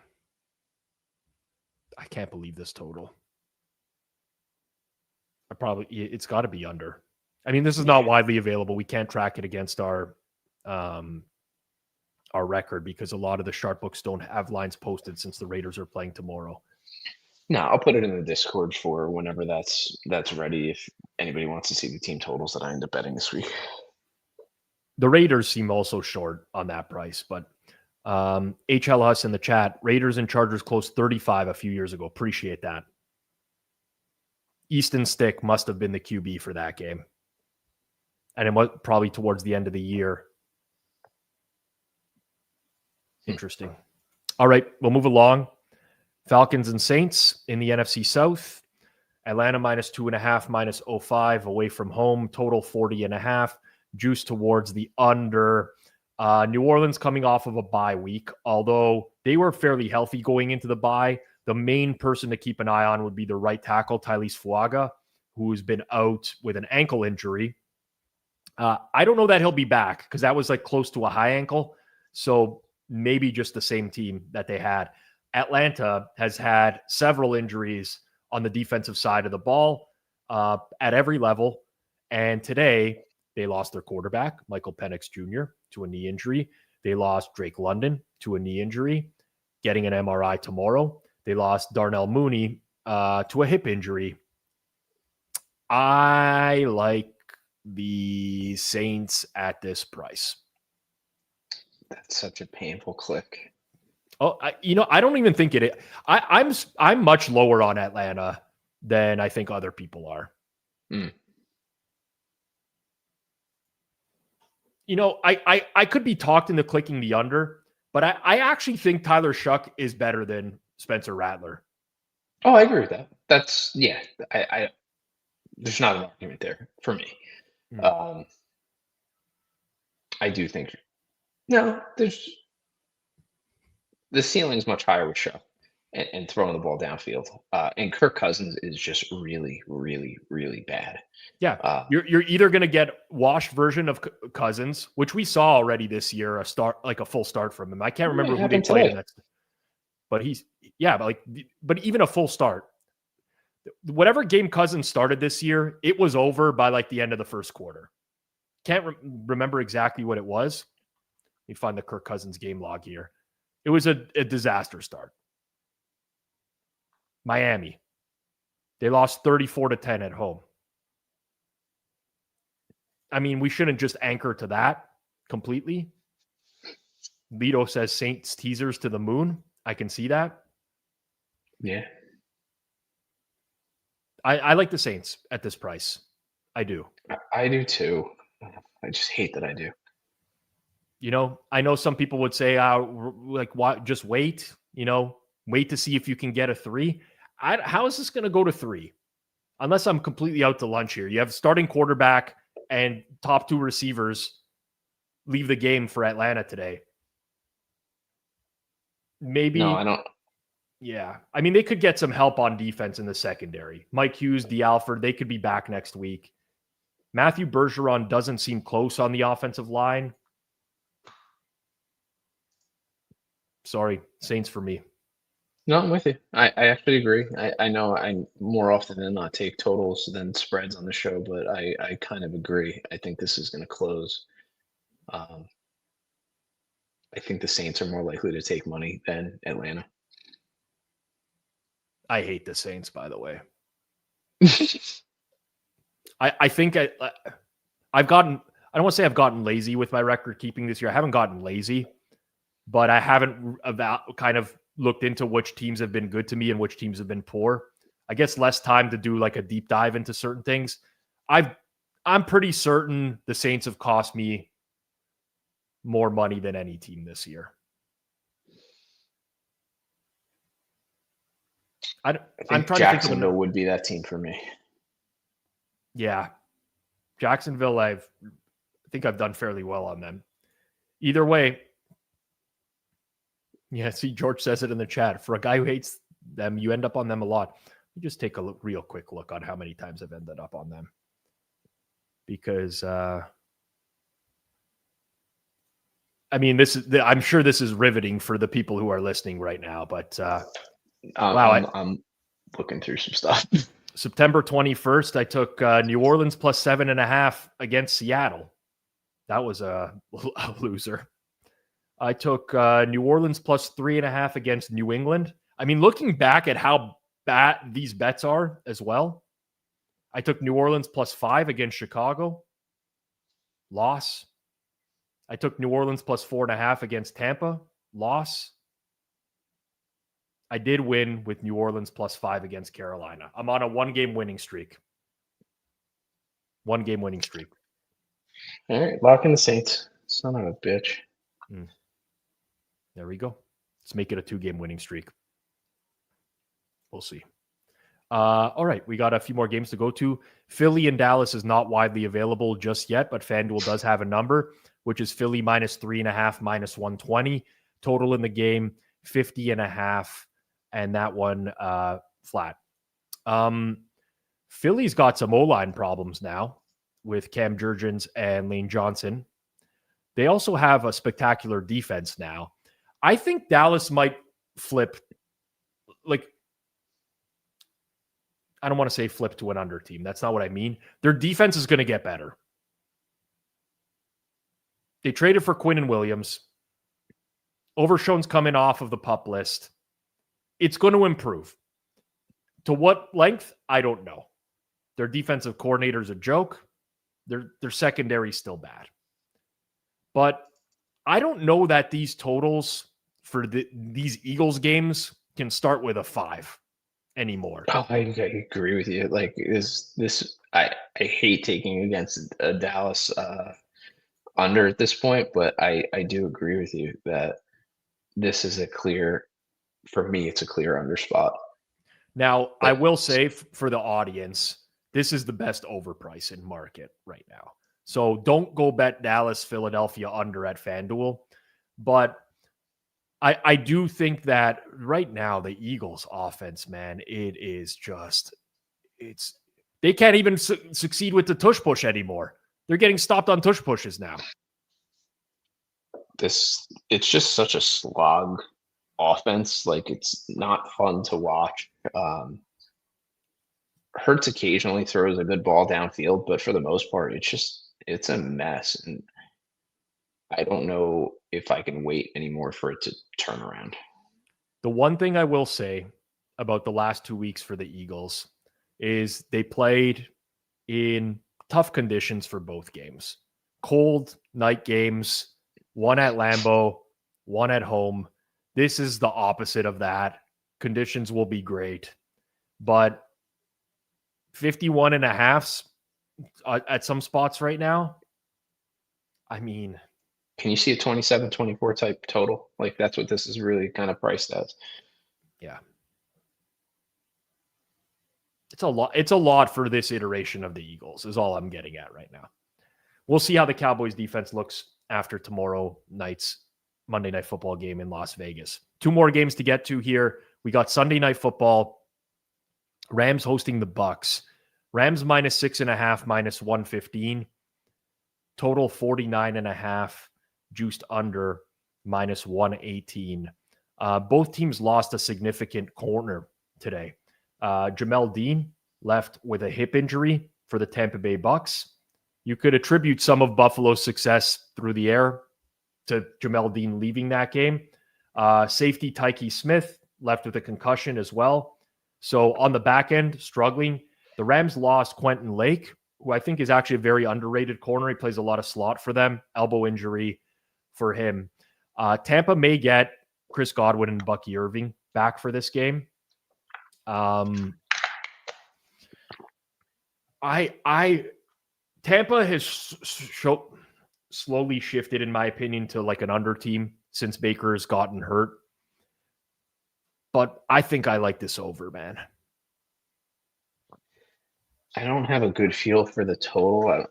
I can't believe this total. It's got to be under. I mean, this is not widely available. We can't track it against our record because a lot of the sharp books don't have lines posted since the Raiders are playing tomorrow. No, I'll put it in the Discord for whenever that's ready. If anybody wants to see the team totals that I end up betting this week. The Raiders seem also short on that price, but HL Huss in the chat, Raiders and Chargers closed 35 a few years ago. Appreciate that. Easton Stick must have been the QB for that game. And it was probably towards the end of the year. Interesting. All right, we'll move along. Falcons and Saints in the NFC South. Atlanta -2.5, -05 away from home. Total 40.5. Juice towards the under. New Orleans coming off of a bye week, although they were fairly healthy going into the bye. The main person to keep an eye on would be the right tackle, Tylese Fuaga, who's been out with an ankle injury. I don't know that he'll be back because that was like close to a high ankle. So maybe just the same team that they had. Atlanta has had several injuries on the defensive side of the ball at every level. And today they lost their quarterback, Michael Penix Jr., to a knee injury. They lost Drake London to a knee injury, getting an MRI tomorrow. They lost Darnell Mooney to a hip injury. I like the Saints at this price. That's such a painful click. Oh, I don't even think it. I'm much lower on Atlanta than I think other people are. I could be talked into clicking the under, but I actually think Tyler Shuck is better than Spencer Rattler. Oh, I agree with that. That's I there's not an argument there for me. I do think there's the ceiling's much higher with Shuck and throwing the ball downfield. And Kirk Cousins is just really, really, really bad. Yeah, you're either going to get washed version of Cousins, which we saw already this year, a full start from him. I can't remember who they played next, but but even a full start. Whatever game Cousins started this year, it was over by like the end of the first quarter. Can't remember exactly what it was. Let me find the Kirk Cousins game log here. It was a disaster start. Miami. They lost 34-10 at home. I mean, we shouldn't just anchor to that completely. Lito says Saints teasers to the moon. I can see that. Yeah. I like the Saints at this price. I do. I do too. I just hate that I do. I know some people would say, why, just wait, wait to see if you can get a 3. How is this going to go to 3? Unless I'm completely out to lunch here. You have starting quarterback and top 2 receivers leave the game for Atlanta today. Maybe. No, I don't. Yeah. I mean, they could get some help on defense in the secondary. Mike Hughes, D'Alford, they could be back next week. Matthew Bergeron doesn't seem close on the offensive line. Sorry, Saints for me. No, I'm with you. I actually agree. I know I more often than not take totals than spreads on the show, but I kind of agree. I think this is going to close. I think the Saints are more likely to take money than Atlanta. I hate the Saints, by the way. I think I've gotten, I don't want to say I've gotten lazy with my record keeping this year. I haven't gotten lazy, but I haven't kind of looked into which teams have been good to me and which teams have been poor. I guess less time to do like a deep dive into certain things. I'm pretty certain the Saints have cost me more money than any team this year. I'm trying Jacksonville to think would be that team for me. Yeah. Jacksonville, I think I've done fairly well on them. Either way, yeah, see, George says it in the chat. For a guy who hates them, you end up on them a lot. You just take a real quick look on how many times I've ended up on them. Because, I mean, I'm sure this is riveting for the people who are listening right now, but wow. I'm looking through some stuff. September 21st, I took New Orleans plus 7.5 against Seattle. That was a loser. I took New Orleans plus 3.5 against New England. I mean, looking back at how these bets are as well. I took New Orleans +5 against Chicago. Loss. I took New Orleans +4.5 against Tampa. Loss. I did win with New Orleans +5 against Carolina. I'm on a 1-game winning streak. 1-game winning streak. All right, lock in the Saints. Son of a bitch. There we go. Let's make it a 2-game winning streak. We'll see. All right, we got a few more games to go to. Philly and Dallas is not widely available just yet, but FanDuel does have a number, which is Philly -3.5, -120. Total in the game, 50.5, and that one flat. Philly's got some O-line problems now with Cam Jurgens and Lane Johnson. They also have a spectacular defense now. I think Dallas might flip, I don't want to say flip to an under team. That's not what I mean. Their defense is going to get better. They traded for Quinn and Williams. Overshown's coming off of the PUP list. It's going to improve. To what length? I don't know. Their defensive coordinator's a joke. Their secondary is still bad. But I don't know that these totals for these Eagles games can start with a 5 anymore. Oh, I agree with you. Like I hate taking against a Dallas under at this point, but I do agree with you that this is for me, it's a clear under spot. Now, I will say for the audience, this is the best overprice in market right now. So don't go bet Dallas, Philadelphia under at FanDuel. But I do think that right now the Eagles offense, man, they can't even succeed with the tush push anymore. They're getting stopped on tush pushes now. It's just such a slog offense. Like, it's not fun to watch. Hurts occasionally throws a good ball downfield, but for the most part, it's a mess. And I don't know if I can wait anymore for it to turn around. The one thing I will say about the last 2 weeks for the Eagles is they played in tough conditions for both games. Cold night games, one at Lambeau, one at home. This is the opposite of that. Conditions will be great, but 51.5 at some spots right now. I mean, can you see a 27-24 type total? Like, that's what this is really kind of priced as. Yeah. It's a lot. It's a lot for this iteration of the Eagles is all I'm getting at right now. We'll see how the Cowboys defense looks after tomorrow night's Monday Night Football game in Las Vegas. 2 more games to get to here. We got Sunday Night Football. Rams hosting the Bucs. Rams -6.5, -115. Total 49.5. Juiced under -118. Both teams lost a significant corner today. Jamel Dean left with a hip injury for the Tampa Bay Bucs. You could attribute some of Buffalo's success through the air to Jamel Dean leaving that game. Safety Tyke Smith left with a concussion as well. So on the back end, struggling. The Rams lost Quentin Lake, who I think is actually a very underrated corner. He plays a lot of slot for them. Elbow injury for him. Tampa may get Chris Godwin and Bucky Irving back for this game. Tampa has slowly shifted, in my opinion, to like an under team since Baker has gotten hurt. But I think I like this over, man. I don't have a good feel for the total.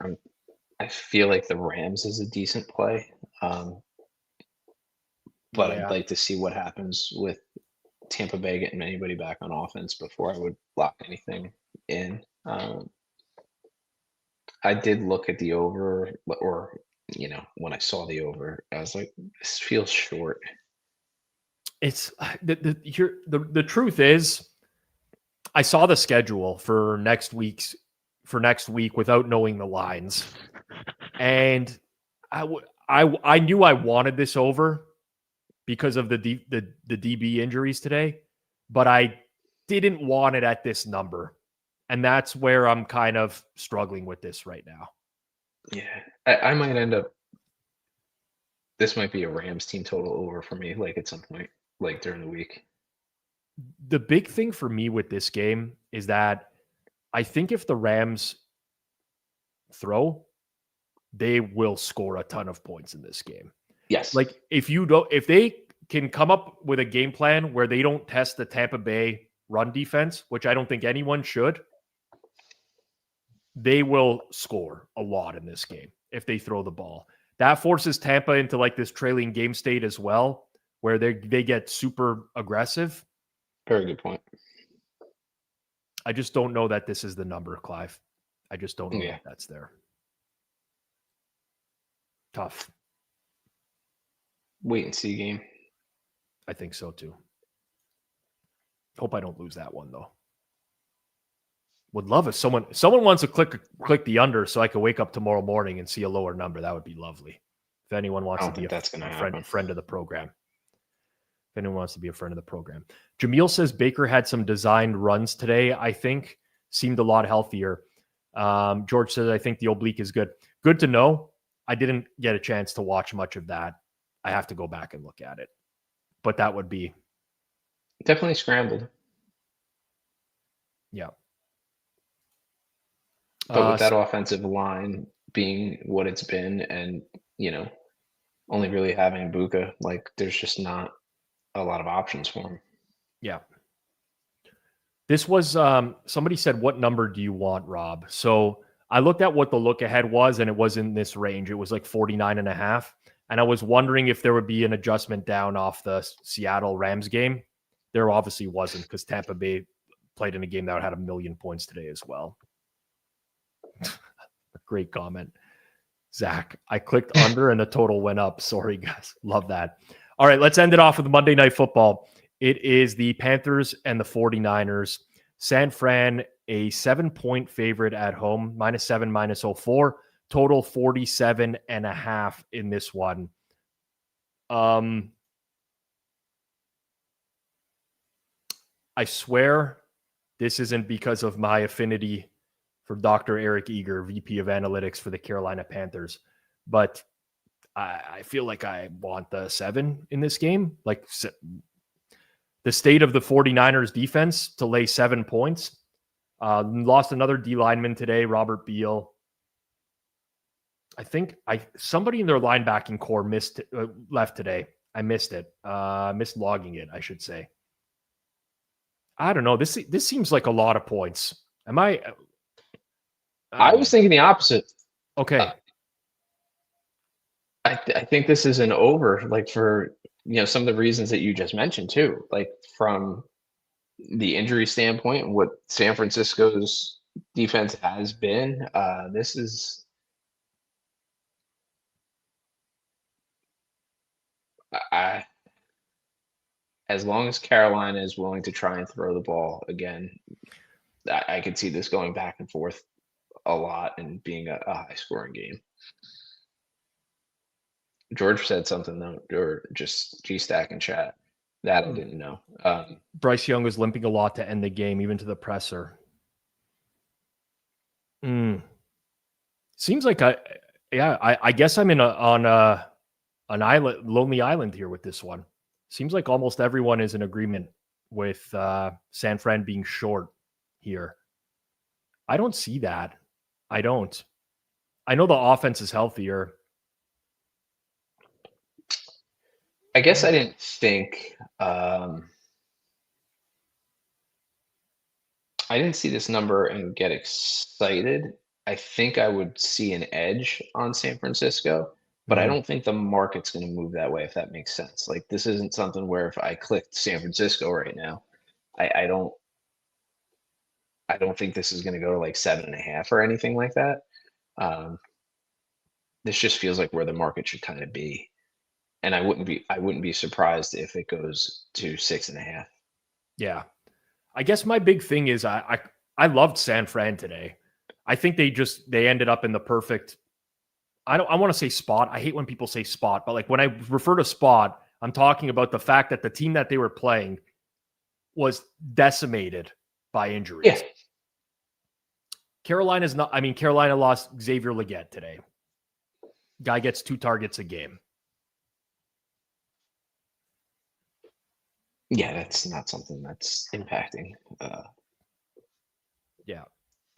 I feel like the Rams is a decent play. But I'd like to see what happens with Tampa Bay getting anybody back on offense before I would lock anything in. I did look at the over, or, when I saw the over, I was like, this feels short. It's the truth is, I saw the schedule for next week without knowing the lines, and I knew I wanted this over because of the DB injuries today, but I didn't want it at this number. And that's where I'm kind of struggling with this right now. Yeah, I might end up. This might be a Rams team total over for me, like at some point, like during the week. The big thing for me with this game is that I think if the Rams throw, they will score a ton of points in this game. Yes. Like if they can come up with a game plan where they don't test the Tampa Bay run defense, which I don't think anyone should, they will score a lot in this game if they throw the ball. That forces Tampa into like this trailing game state as well, where they get super aggressive. Very good point. I just don't know that this is the number, Clive. I just don't know that that's there. Tough. Wait and see game. I think so too. Hope I don't lose that one though. Would love if someone wants to click the under so I could wake up tomorrow morning and see a lower number. That would be lovely. If anyone wants to be a friend of the program. If anyone wants to be a friend of the program. Jameel says Baker had some designed runs today. I think seemed a lot healthier. George says, I think the oblique is good. Good to know. I didn't get a chance to watch much of that. I have to go back and look at it. But that would be definitely scrambled. Yeah. But with that offensive line being what it's been and, only really having Buka, like there's just not a lot of options for him. Yeah. This was, somebody said, what number do you want, Rob? So I looked at what the look ahead was, and it was in this range. It was like 49.5. And I was wondering if there would be an adjustment down off the Seattle Rams game. There obviously wasn't because Tampa Bay played in a game that had 1 million points today as well. Great comment. Zach, I clicked under and the total went up. Sorry, guys. Love that. All right, let's end it off with Monday Night Football. It is the Panthers and the 49ers. San Fran, a 7-point favorite at home, -7, -04. Total 47.5 in this one. I swear this isn't because of my affinity for Dr. Eric Eager, VP of Analytics for the Carolina Panthers, but I feel like I want the 7 in this game. Like the state of the 49ers defense to lay 7 points. Lost another D lineman today, Robert Beal. I think somebody in their linebacking core left today. I missed it. Missed logging it, I should say. I don't know. This seems like a lot of points. Am I? I was thinking the opposite. Okay. I think this is an over, like for some of the reasons that you just mentioned too, like from the injury standpoint, what San Francisco's defense has been. This is. As long as Carolina is willing to try and throw the ball again, I could see this going back and forth a lot and being a high-scoring game. George said something though, or just G-Stack in chat that I didn't know. Bryce Young was limping a lot to end the game, even to the presser. Seems like I guess I'm on an island, lonely island here with this one. Seems like almost everyone is in agreement with San Fran being short here. I don't see that. I don't. I know the offense is healthier. I guess I didn't think I didn't see this number and get excited. I think I would see an edge on San Francisco, but I don't think the market's going to move that way, if that makes sense. Like this isn't something where if I clicked San Francisco right now, I don't think this is going to go to like 7.5 or anything like that. This just feels like where the market should kind of be. And I wouldn't be surprised if it goes to 6.5. Yeah. I guess my big thing is I loved San Fran today. I think they ended up in the perfect, I want to say spot. I hate when people say spot, but like when I refer to spot, I'm talking about the fact that the team that they were playing was decimated by injuries. Yeah. Carolina lost Xavier Legette today. Guy gets 2 targets a game. Yeah, that's not something that's impacting a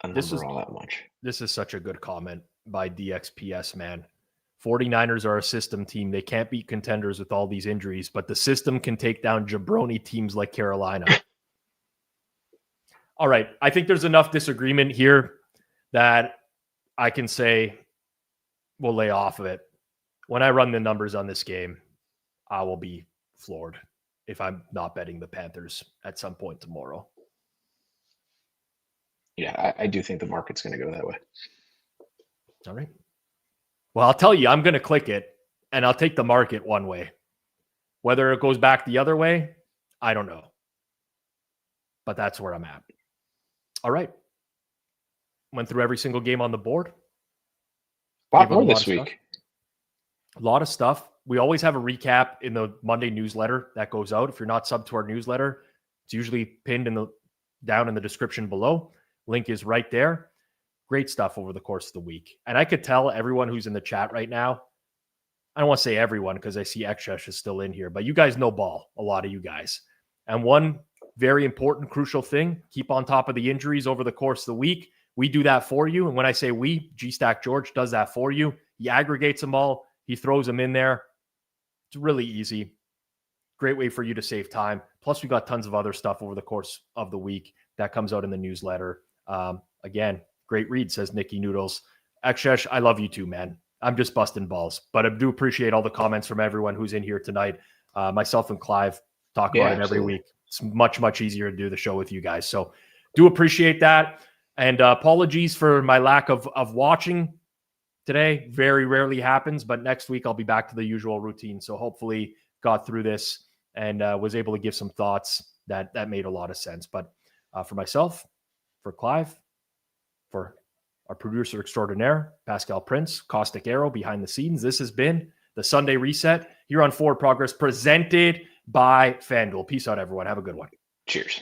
number all that much. This is such a good comment by DXPS, man. 49ers are a system team. They can't beat contenders with all these injuries, but the system can take down jabroni teams like Carolina. All right. I think there's enough disagreement here that I can say we'll lay off of it. When I run the numbers on this game, I will be floored if I'm not betting the Panthers at some point tomorrow. Yeah, I do think the market's going to go that way. All right. Well, I'll tell you, I'm going to click it, and I'll take the market one way. Whether it goes back the other way, I don't know. But that's where I'm at. All right. Went through every single game on the board. A lot more this week. A lot of stuff. We always have a recap in the Monday newsletter that goes out. If you're not subbed to our newsletter, it's usually pinned down in the description below. Link is right there. Great stuff over the course of the week. And I could tell everyone who's in the chat right now, I don't want to say everyone because I see Xshesh is still in here, but you guys know ball, a lot of you guys. And one very important, crucial thing, keep on top of the injuries over the course of the week. We do that for you. And when I say we, G-Stack George does that for you. He aggregates them all. He throws them in there. It's really easy. Great way for you to save time. Plus, we got tons of other stuff over the course of the week that comes out in the newsletter. Again, great read, says Nikki Noodles. Akshesh, I love you too, man. I'm just busting balls. But I do appreciate all the comments from everyone who's in here tonight. Myself and Clive talk about it every week. It's much, much easier to do the show with you guys. So do appreciate that. And apologies for my lack of watching today. Very rarely happens, but next week I'll be back to the usual routine. So hopefully got through this and was able to give some thoughts that made a lot of sense. But for myself, for Clive, for our producer extraordinaire, Pascal Prince, Caustic Arrow behind the scenes, this has been the Sunday Reset here on Forward Progress, presented by Fanduel. Peace out, everyone. Have a good one. Cheers.